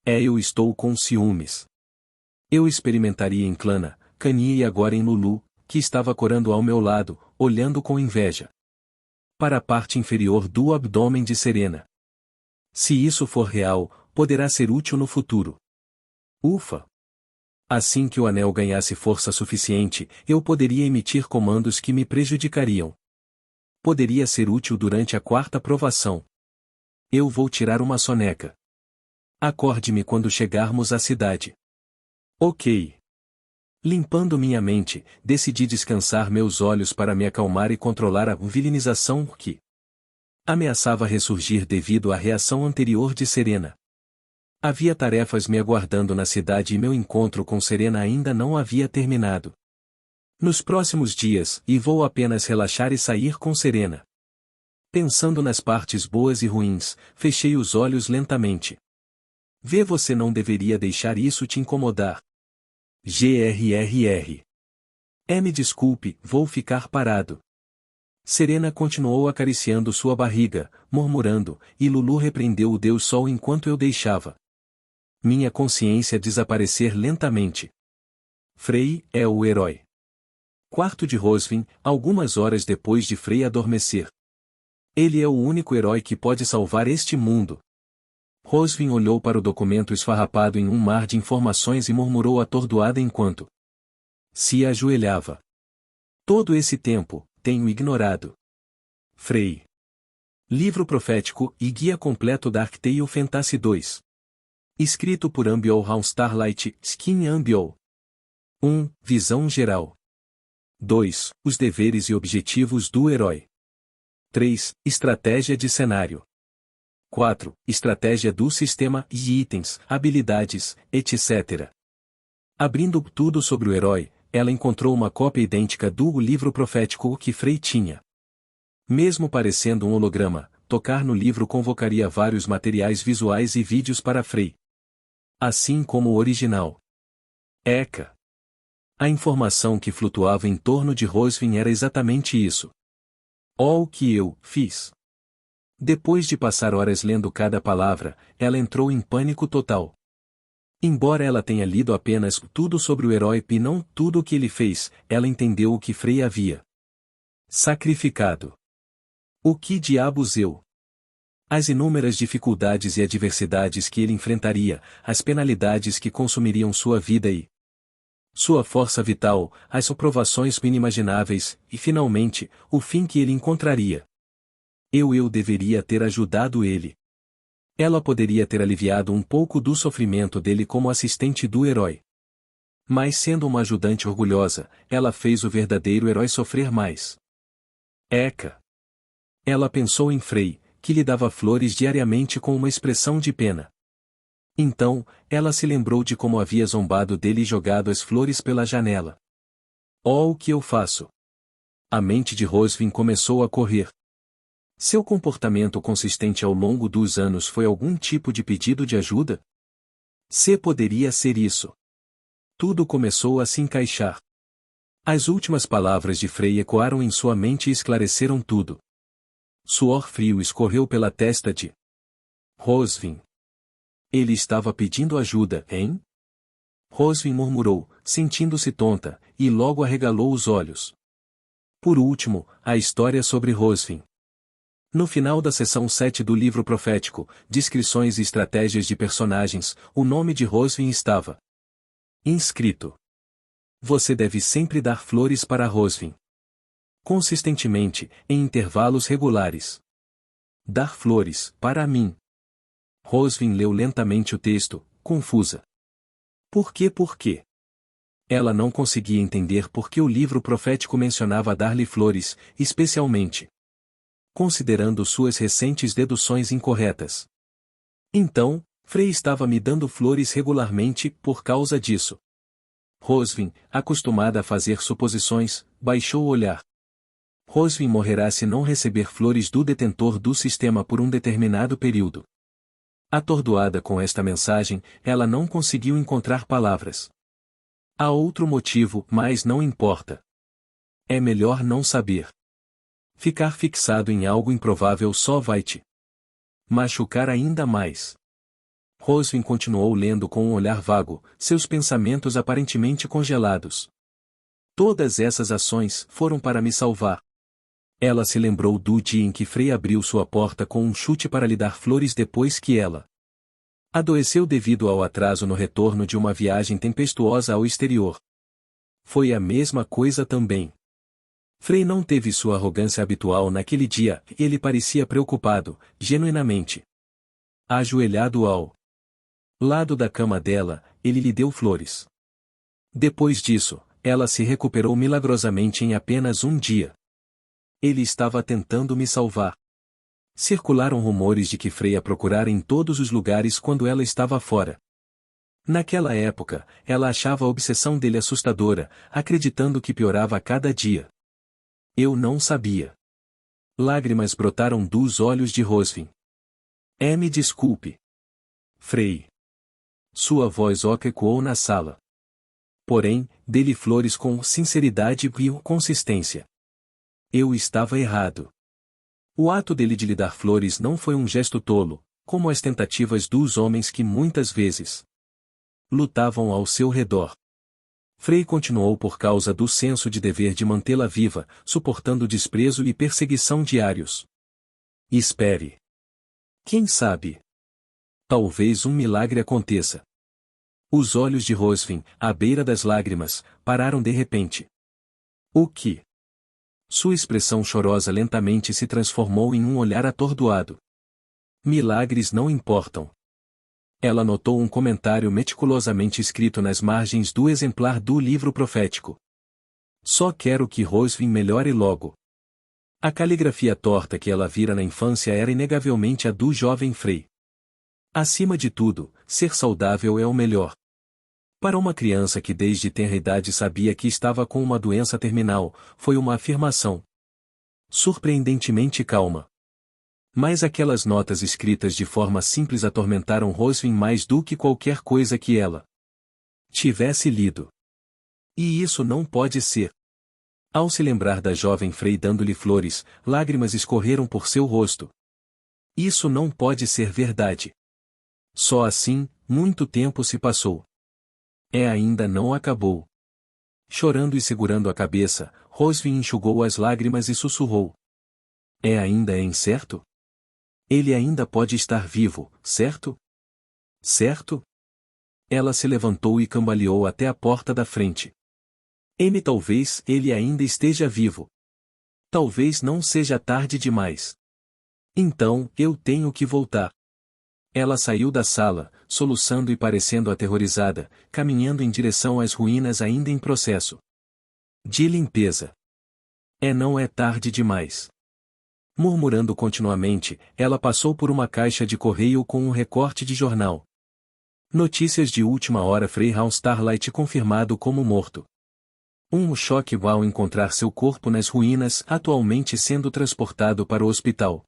Eu estou com ciúmes. Eu experimentaria em Clana, Kanye e agora em Lulu, que estava corando ao meu lado, olhando com inveja para a parte inferior do abdômen de Serena. Se isso for real, poderá ser útil no futuro. Ufa! Assim que o anel ganhasse força suficiente, eu poderia emitir comandos que me prejudicariam. Poderia ser útil durante a quarta provação. Eu vou tirar uma soneca. Acorde-me quando chegarmos à cidade. Ok. Limpando minha mente, decidi descansar meus olhos para me acalmar e controlar a vilinização que ameaçava ressurgir devido à reação anterior de Serena. Havia tarefas me aguardando na cidade e meu encontro com Serena ainda não havia terminado. Nos próximos dias, vou apenas relaxar e sair com Serena. Pensando nas partes boas e ruins, fechei os olhos lentamente. Você não deveria deixar isso te incomodar. Grrr. Me desculpe, vou ficar parado. Serena continuou acariciando sua barriga, murmurando, e Lulu repreendeu o Deus Sol enquanto eu deixava minha consciência desaparecer lentamente. Frey é o herói. Quarto de Rosvin, algumas horas depois de Frey adormecer. Ele é o único herói que pode salvar este mundo. Rosvin olhou para o documento esfarrapado em um mar de informações e murmurou atordoada enquanto se ajoelhava. Todo esse tempo, tenho ignorado. Frey. Livro profético e guia completo Dark Tale Fantasy 2. Escrito por Ambiol Raun Starlight, Skin Ambiol. 1. Visão geral. 2. Os deveres e objetivos do herói. 3. Estratégia de cenário. 4. Estratégia do sistema e itens, habilidades, etc. Abrindo tudo sobre o herói, ela encontrou uma cópia idêntica do livro profético que Frey tinha. Mesmo parecendo um holograma, tocar no livro convocaria vários materiais visuais e vídeos para Frey. Assim como o original. Eka. A informação que flutuava em torno de Rosvin era exatamente isso. O que eu fiz. Depois de passar horas lendo cada palavra, ela entrou em pânico total. Embora ela tenha lido apenas tudo sobre o herói e não tudo o que ele fez, ela entendeu o que Frey havia sacrificado. O que diabos eu? As inúmeras dificuldades e adversidades que ele enfrentaria, as penalidades que consumiriam sua vida e sua força vital, as provações inimagináveis, e finalmente, o fim que ele encontraria. Eu deveria ter ajudado ele. Ela poderia ter aliviado um pouco do sofrimento dele como assistente do herói. Mas sendo uma ajudante orgulhosa, ela fez o verdadeiro herói sofrer mais. Eka. Ela pensou em Frey, que lhe dava flores diariamente com uma expressão de pena. Então, ela se lembrou de como havia zombado dele e jogado as flores pela janela. O que eu faço? A mente de Rosvin começou a correr. Seu comportamento consistente ao longo dos anos foi algum tipo de pedido de ajuda? Se poderia ser isso. Tudo começou a se encaixar. As últimas palavras de Frey ecoaram em sua mente e esclareceram tudo. Suor frio escorreu pela testa de Rosvin. Ele estava pedindo ajuda, hein? Rosvin murmurou, sentindo-se tonta, e logo arregalou os olhos. Por último, a história sobre Rosvin. No final da seção 7 do livro profético, Descrições e Estratégias de Personagens, o nome de Rosvin estava inscrito. Você deve sempre dar flores para Rosvin. Consistentemente, em intervalos regulares. Dar flores, para mim. Rosvin leu lentamente o texto, confusa. Por quê? Ela não conseguia entender por que o livro profético mencionava dar-lhe flores, especialmente considerando suas recentes deduções incorretas. Então, Frey estava me dando flores regularmente por causa disso. Rosvin, acostumada a fazer suposições, baixou o olhar. Rosvin morrerá se não receber flores do detentor do sistema por um determinado período. Atordoada com esta mensagem, ela não conseguiu encontrar palavras. Há outro motivo, mas não importa. É melhor não saber. Ficar fixado em algo improvável só vai te machucar ainda mais. Rosvin continuou lendo com um olhar vago, seus pensamentos aparentemente congelados. Todas essas ações foram para me salvar. Ela se lembrou do dia em que Frey abriu sua porta com um chute para lhe dar flores depois que ela adoeceu devido ao atraso no retorno de uma viagem tempestuosa ao exterior. Foi a mesma coisa também. Frey não teve sua arrogância habitual naquele dia, e ele parecia preocupado, genuinamente ajoelhado ao Lado da cama dela, ele lhe deu flores. Depois disso, ela se recuperou milagrosamente em apenas um dia. Ele estava tentando me salvar. Circularam rumores de que Frey a procurara em todos os lugares quando ela estava fora. Naquela época, ela achava a obsessão dele assustadora, acreditando que piorava a cada dia. Eu não sabia. Lágrimas brotaram dos olhos de Rosvin. Me desculpe. Frey. Sua voz oca ecoou na sala. Porém, dê-lhe flores com sinceridade e consistência. Eu estava errado. O ato dele de lhe dar flores não foi um gesto tolo, como as tentativas dos homens que muitas vezes lutavam ao seu redor. Frey continuou por causa do senso de dever de mantê-la viva, suportando desprezo e perseguição diários. Espere. Quem sabe? Talvez um milagre aconteça. Os olhos de Rosvin, à beira das lágrimas, pararam de repente. O que? Sua expressão chorosa lentamente se transformou em um olhar atordoado. Milagres não importam. Ela notou um comentário meticulosamente escrito nas margens do exemplar do livro profético. Só quero que Rosvin melhore logo. A caligrafia torta que ela vira na infância era inegavelmente a do jovem Frey. Acima de tudo, ser saudável é o melhor. Para uma criança que desde tenra idade sabia que estava com uma doença terminal, foi uma afirmação surpreendentemente calma. Mas aquelas notas escritas de forma simples atormentaram Rosvin mais do que qualquer coisa que ela tivesse lido. E isso não pode ser. Ao se lembrar da jovem Frey dando-lhe flores, lágrimas escorreram por seu rosto. Isso não pode ser verdade. Só assim, muito tempo se passou. Ainda não acabou. Chorando e segurando a cabeça, Rosvin enxugou as lágrimas e sussurrou. Ainda é incerto? Ele ainda pode estar vivo, certo? Certo? Ela se levantou e cambaleou até a porta da frente. Talvez ele ainda esteja vivo. Talvez não seja tarde demais. Então, eu tenho que voltar. Ela saiu da sala, soluçando e parecendo aterrorizada, caminhando em direção às ruínas ainda em processo de limpeza. Não é tarde demais. Murmurando continuamente, ela passou por uma caixa de correio com um recorte de jornal. Notícias de última hora: Frey Starlight confirmado como morto. Um choque ao encontrar seu corpo nas ruínas, atualmente sendo transportado para o hospital.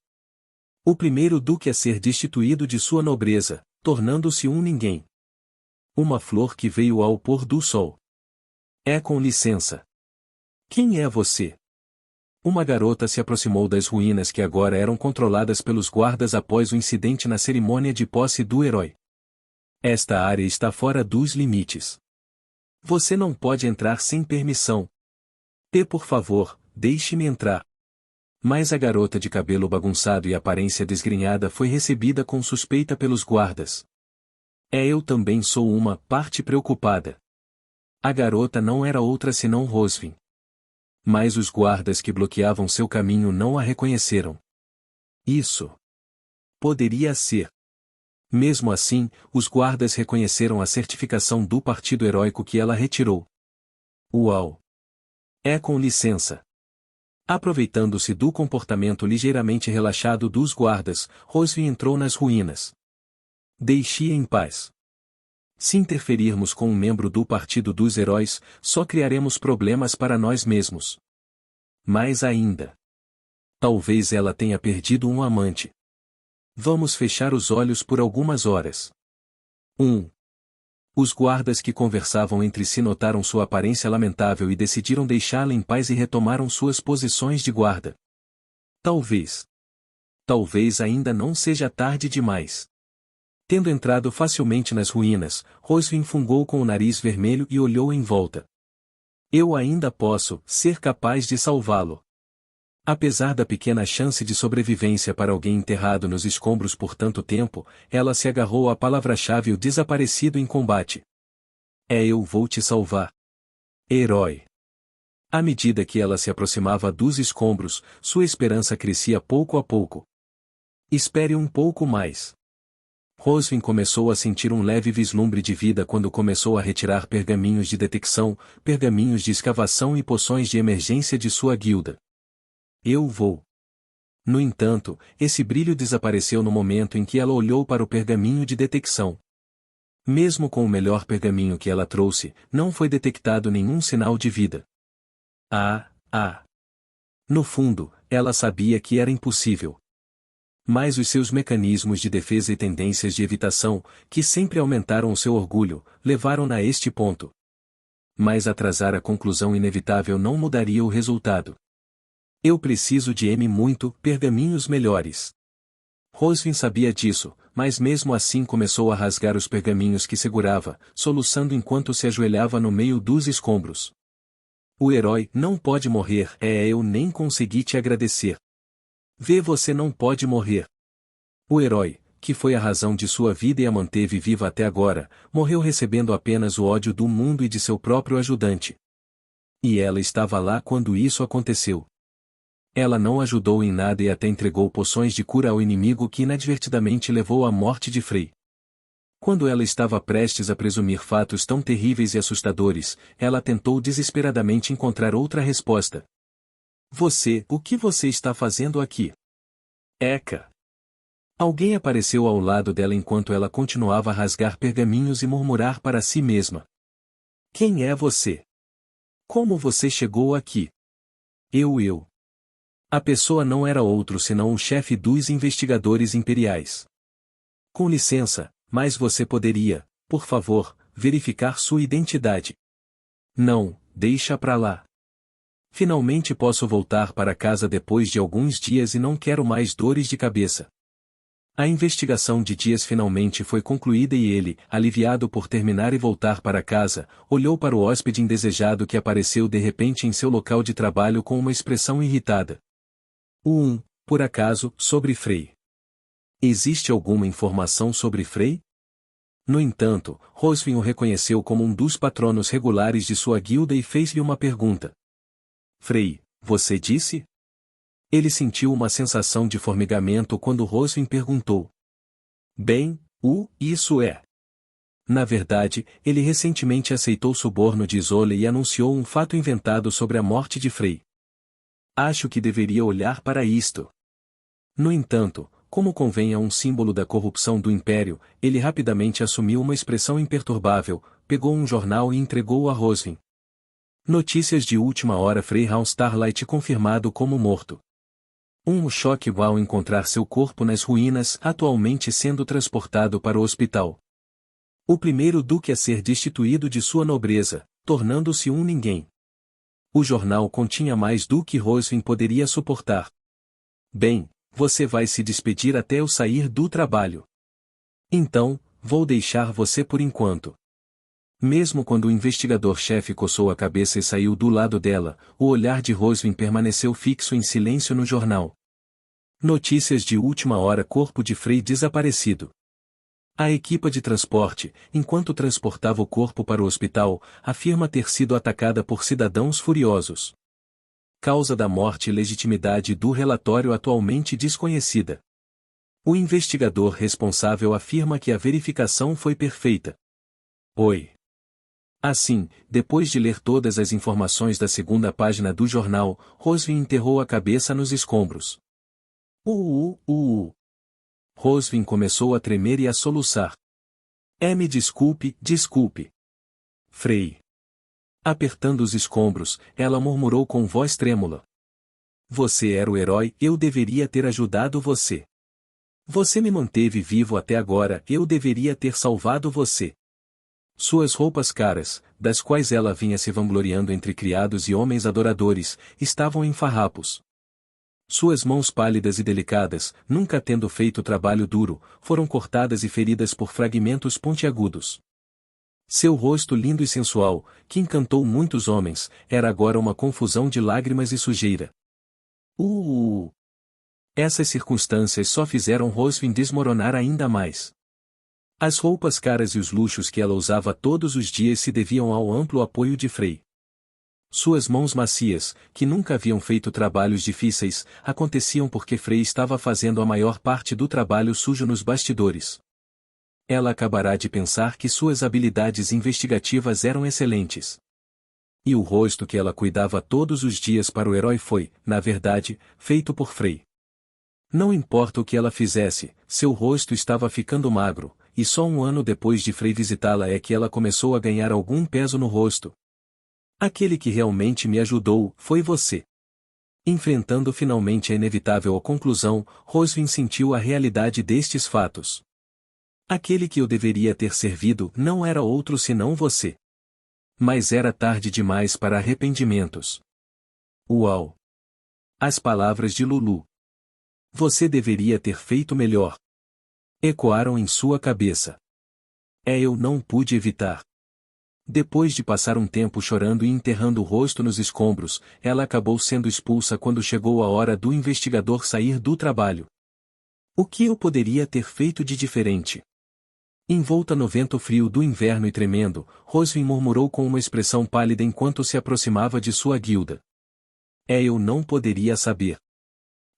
O primeiro duque a ser destituído de sua nobreza, tornando-se um ninguém. Uma flor que veio ao pôr do sol. Com licença. Quem é você? Uma garota se aproximou das ruínas que agora eram controladas pelos guardas após o incidente na cerimônia de posse do herói. Esta área está fora dos limites. Você não pode entrar sem permissão. Por favor, deixe-me entrar. Mas a garota de cabelo bagunçado e aparência desgrenhada foi recebida com suspeita pelos guardas. Eu também sou uma parte preocupada. A garota não era outra senão Rosvin. Mas os guardas que bloqueavam seu caminho não a reconheceram. Isso poderia ser. Mesmo assim, os guardas reconheceram a certificação do partido heróico que ela retirou. Uau! Com licença. Aproveitando-se do comportamento ligeiramente relaxado dos guardas, Rosvin entrou nas ruínas. Deixe-a em paz. Se interferirmos com um membro do Partido dos Heróis, só criaremos problemas para nós mesmos. Mais ainda. Talvez ela tenha perdido um amante. Vamos fechar os olhos por algumas horas. Os guardas que conversavam entre si notaram sua aparência lamentável e decidiram deixá-la em paz e retomaram suas posições de guarda. Talvez ainda não seja tarde demais. Tendo entrado facilmente nas ruínas, Rosvin fungou com o nariz vermelho e olhou em volta. Eu ainda posso ser capaz de salvá-lo. Apesar da pequena chance de sobrevivência para alguém enterrado nos escombros por tanto tempo, ela se agarrou à palavra-chave o desaparecido em combate. Eu vou te salvar. Herói. À medida que ela se aproximava dos escombros, sua esperança crescia pouco a pouco. Espere um pouco mais. Rosvin começou a sentir um leve vislumbre de vida quando começou a retirar pergaminhos de detecção, pergaminhos de escavação e poções de emergência de sua guilda. Eu vou. No entanto, esse brilho desapareceu no momento em que ela olhou para o pergaminho de detecção. Mesmo com o melhor pergaminho que ela trouxe, não foi detectado nenhum sinal de vida. No fundo, ela sabia que era impossível. Mas os seus mecanismos de defesa e tendências de evitação, que sempre aumentaram o seu orgulho, levaram-na a este ponto. Mas atrasar a conclusão inevitável não mudaria o resultado. Eu preciso de muito pergaminhos melhores. Rosvin sabia disso, mas mesmo assim começou a rasgar os pergaminhos que segurava, soluçando enquanto se ajoelhava no meio dos escombros. O herói não pode morrer. Eu nem consegui te agradecer. Você não pode morrer. O herói, que foi a razão de sua vida e a manteve viva até agora, morreu recebendo apenas o ódio do mundo e de seu próprio ajudante. E ela estava lá quando isso aconteceu. Ela não ajudou em nada e até entregou poções de cura ao inimigo que inadvertidamente levou à morte de Frey. Quando ela estava prestes a presumir fatos tão terríveis e assustadores, ela tentou desesperadamente encontrar outra resposta. O que você está fazendo aqui? Eka. Alguém apareceu ao lado dela enquanto ela continuava a rasgar pergaminhos e murmurar para si mesma. Quem é você? Como você chegou aqui? Eu. A pessoa não era outro senão o chefe dos investigadores imperiais. Com licença, mas você poderia, por favor, verificar sua identidade? Não, deixa pra lá. Finalmente posso voltar para casa depois de alguns dias e não quero mais dores de cabeça. A investigação de Dias finalmente foi concluída e ele, aliviado por terminar e voltar para casa, olhou para o hóspede indesejado que apareceu de repente em seu local de trabalho com uma expressão irritada. Por acaso, sobre Frey. Existe alguma informação sobre Frey? No entanto, Rosvin o reconheceu como um dos patronos regulares de sua guilda e fez-lhe uma pergunta. Frey, você disse? Ele sentiu uma sensação de formigamento quando Rosvin perguntou. Bem, isso é. Na verdade, ele recentemente aceitou suborno de Isolde e anunciou um fato inventado sobre a morte de Frey. Acho que deveria olhar para isto. No entanto, como convém a um símbolo da corrupção do Império, ele rapidamente assumiu uma expressão imperturbável, pegou um jornal e entregou-o a Rosvin. Notícias de última hora: Freyhound Starlight confirmado como morto. Um choque ao encontrar seu corpo nas ruínas, atualmente sendo transportado para o hospital. O primeiro duque a ser destituído de sua nobreza, tornando-se um ninguém. O jornal continha mais do que Rosvin poderia suportar. Bem, você vai se despedir até eu sair do trabalho. Então, vou deixar você por enquanto. Mesmo quando o investigador-chefe coçou a cabeça e saiu do lado dela, o olhar de Rosvin permaneceu fixo em silêncio no jornal. Notícias de última hora: corpo de Frey desaparecido. A equipa de transporte, enquanto transportava o corpo para o hospital, afirma ter sido atacada por cidadãos furiosos. Causa da morte e legitimidade do relatório atualmente desconhecida. O investigador responsável afirma que a verificação foi perfeita. Assim, depois de ler todas as informações da segunda página do jornal, Rosvin enterrou a cabeça nos escombros. Rosvin começou a tremer e a soluçar. Me desculpe. Frey. Apertando os escombros, ela murmurou com voz trêmula. Você era o herói, eu deveria ter ajudado você. Você me manteve vivo até agora, eu deveria ter salvado você. Suas roupas caras, das quais ela vinha se vangloriando entre criados e homens adoradores, estavam em farrapos. Suas mãos pálidas e delicadas, nunca tendo feito trabalho duro, foram cortadas e feridas por fragmentos pontiagudos. Seu rosto lindo e sensual, que encantou muitos homens, era agora uma confusão de lágrimas e sujeira. Essas circunstâncias só fizeram Rosvin desmoronar ainda mais. As roupas caras e os luxos que ela usava todos os dias se deviam ao amplo apoio de Frey. Suas mãos macias, que nunca haviam feito trabalhos difíceis, aconteciam porque Frey estava fazendo a maior parte do trabalho sujo nos bastidores. Ela acabará de pensar que suas habilidades investigativas eram excelentes. E o rosto que ela cuidava todos os dias para o herói foi, na verdade, feito por Frey. Não importa o que ela fizesse, seu rosto estava ficando magro, e só um ano depois de Frey visitá-la é que ela começou a ganhar algum peso no rosto. Aquele que realmente me ajudou foi você. Enfrentando finalmente a inevitável conclusão, Roswin sentiu a realidade destes fatos. Aquele que eu deveria ter servido não era outro senão você. Mas era tarde demais para arrependimentos. Uau! As palavras de Lulu. Você deveria ter feito melhor. Ecoaram em sua cabeça. Eu não pude evitar. Depois de passar um tempo chorando e enterrando o rosto nos escombros, ela acabou sendo expulsa quando chegou a hora do investigador sair do trabalho. O que eu poderia ter feito de diferente? Envolta no vento frio do inverno e tremendo, Roswin murmurou com uma expressão pálida enquanto se aproximava de sua guilda. Eu não poderia saber.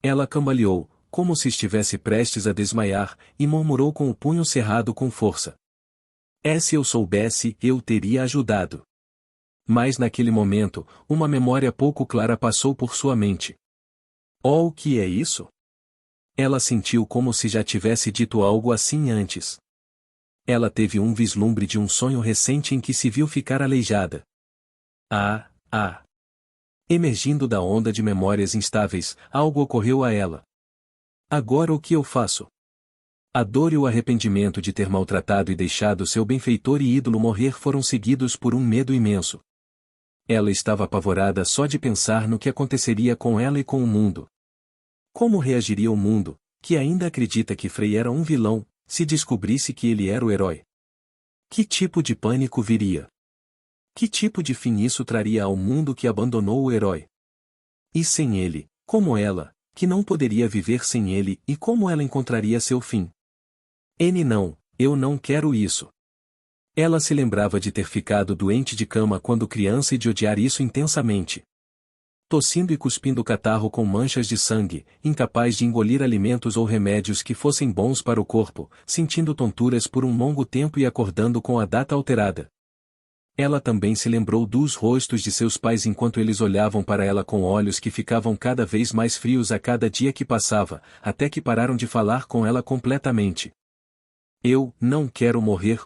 Ela cambaleou, como se estivesse prestes a desmaiar, e murmurou com o punho cerrado com força. Se eu soubesse, eu teria ajudado. Mas naquele momento, uma memória pouco clara passou por sua mente. Oh, o que é isso? Ela sentiu como se já tivesse dito algo assim antes. Ela teve um vislumbre de um sonho recente em que se viu ficar aleijada. Ah! Emergindo da onda de memórias instáveis, algo ocorreu a ela. Agora o que eu faço? A dor e o arrependimento de ter maltratado e deixado seu benfeitor e ídolo morrer foram seguidos por um medo imenso. Ela estava apavorada só de pensar no que aconteceria com ela e com o mundo. Como reagiria o mundo, que ainda acredita que Frey era um vilão, se descobrisse que ele era o herói? Que tipo de pânico viria? Que tipo de fim isso traria ao mundo que abandonou o herói? E sem ele, como ela, que não poderia viver sem ele, e como ela encontraria seu fim? Não, eu não quero isso. Ela se lembrava de ter ficado doente de cama quando criança e de odiar isso intensamente. Tossindo e cuspindo catarro com manchas de sangue, incapaz de engolir alimentos ou remédios que fossem bons para o corpo, sentindo tonturas por um longo tempo e acordando com a data alterada. Ela também se lembrou dos rostos de seus pais enquanto eles olhavam para ela com olhos que ficavam cada vez mais frios a cada dia que passava, até que pararam de falar com ela completamente. Eu não quero morrer.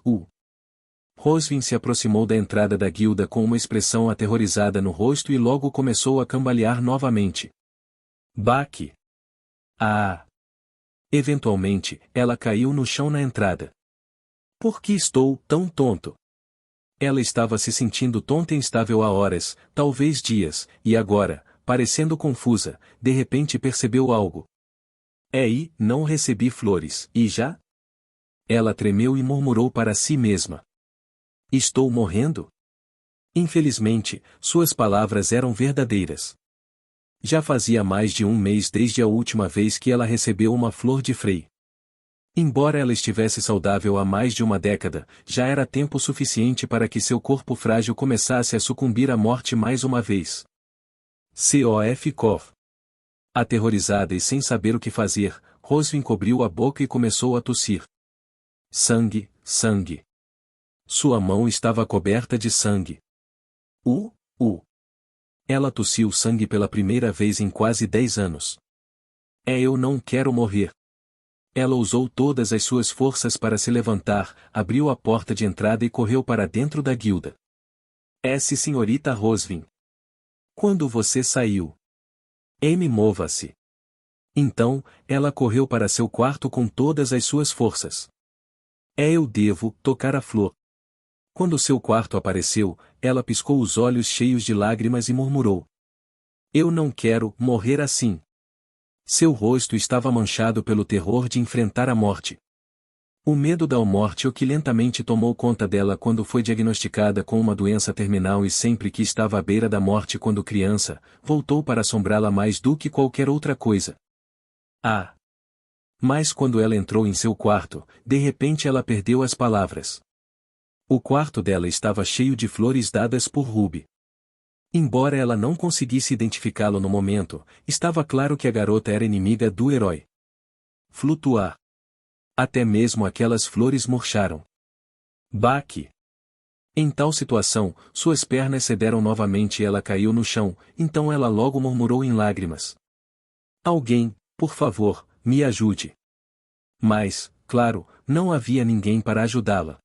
Roswin se aproximou da entrada da guilda com uma expressão aterrorizada no rosto e logo começou a cambalear novamente. Baque! Eventualmente, ela caiu no chão na entrada. Por que estou tão tonto? Ela estava se sentindo tonta e instável há horas, talvez dias, e agora, parecendo confusa, de repente percebeu algo. Não recebi flores, e já? Ela tremeu e murmurou para si mesma. Estou morrendo? Infelizmente, suas palavras eram verdadeiras. Já fazia mais de um mês desde a última vez que ela recebeu uma flor de Frey. Embora ela estivesse saudável há mais de uma década, já era tempo suficiente para que seu corpo frágil começasse a sucumbir à morte mais uma vez. Cough. Aterrorizada e sem saber o que fazer, Roswin cobriu a boca e começou a tossir. Sangue. Sua mão estava coberta de sangue. Ela tossiu sangue pela primeira vez em quase 10 anos. Eu não quero morrer. Ela usou todas as suas forças para se levantar, abriu a porta de entrada e correu para dentro da guilda. Senhorita Roswin. Quando você saiu? Mova-se. Então, ela correu para seu quarto com todas as suas forças. Eu devo tocar a flor. Quando seu quarto apareceu, ela piscou os olhos cheios de lágrimas e murmurou. Eu não quero morrer assim. Seu rosto estava manchado pelo terror de enfrentar a morte. O medo da morte o que lentamente tomou conta dela quando foi diagnosticada com uma doença terminal e sempre que estava à beira da morte quando criança, voltou para assombrá-la mais do que qualquer outra coisa. Mas quando ela entrou em seu quarto, de repente ela perdeu as palavras. O quarto dela estava cheio de flores dadas por Ruby. Embora ela não conseguisse identificá-lo no momento, estava claro que a garota era inimiga do herói. Flutuar. Até mesmo aquelas flores murcharam. Baque! Em tal situação, suas pernas cederam novamente e ela caiu no chão, então ela logo murmurou em lágrimas. Alguém, por favor, me ajude. Mas, claro, não havia ninguém para ajudá-la.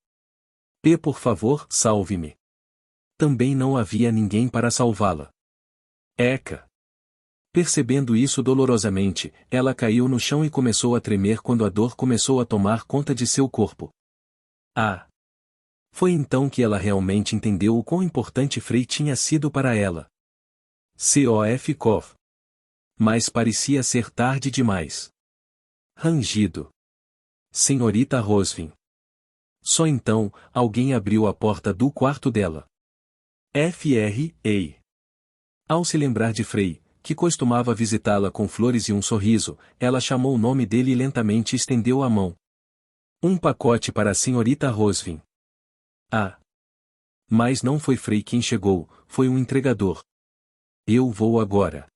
Por favor, salve-me. Também não havia ninguém para salvá-la. Eca! Percebendo isso dolorosamente, ela caiu no chão e começou a tremer quando a dor começou a tomar conta de seu corpo. Ah! Foi então que ela realmente entendeu o quão importante Frei tinha sido para ela. Cof. Mas parecia ser tarde demais. Rangido. Senhorita Rosvin. Só então, alguém abriu a porta do quarto dela. Ei. Ao se lembrar de Frei, que costumava visitá-la com flores e um sorriso, ela chamou o nome dele e lentamente estendeu a mão. Um pacote para a senhorita Rosvin. Ah! Mas não foi Frei quem chegou, foi um entregador. Eu vou agora.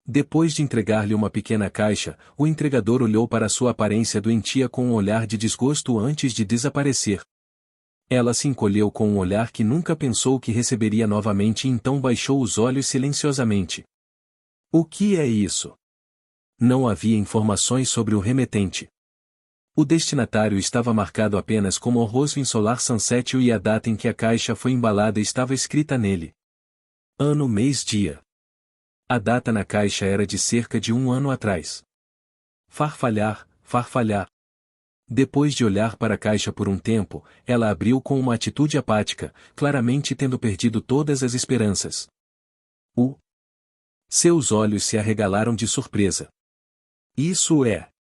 Depois de entregar-lhe uma pequena caixa, o entregador olhou para sua aparência doentia com um olhar de desgosto antes de desaparecer. Ela se encolheu com um olhar que nunca pensou que receberia novamente e então baixou os olhos silenciosamente. O que é isso? Não havia informações sobre o remetente. O destinatário estava marcado apenas como Rosvin Solar Sunset e a data em que a caixa foi embalada estava escrita nele. Ano, mês, dia. A data na caixa era de cerca de 1 ano atrás. Farfalhar. Depois de olhar para a caixa por um tempo, ela abriu com uma atitude apática, claramente tendo perdido todas as esperanças. Seus olhos se arregalaram de surpresa. Isso é...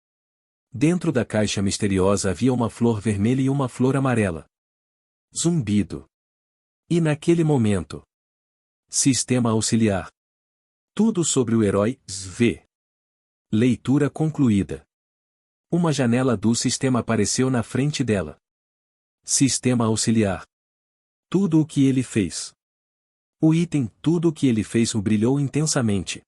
Dentro da caixa misteriosa havia uma flor vermelha e uma flor amarela. Zumbido. E naquele momento... Sistema auxiliar. Tudo sobre o herói, SV. Leitura concluída. Uma janela do sistema apareceu na frente dela. Sistema auxiliar. Tudo o que ele fez. O item Tudo o que ele fez brilhou intensamente.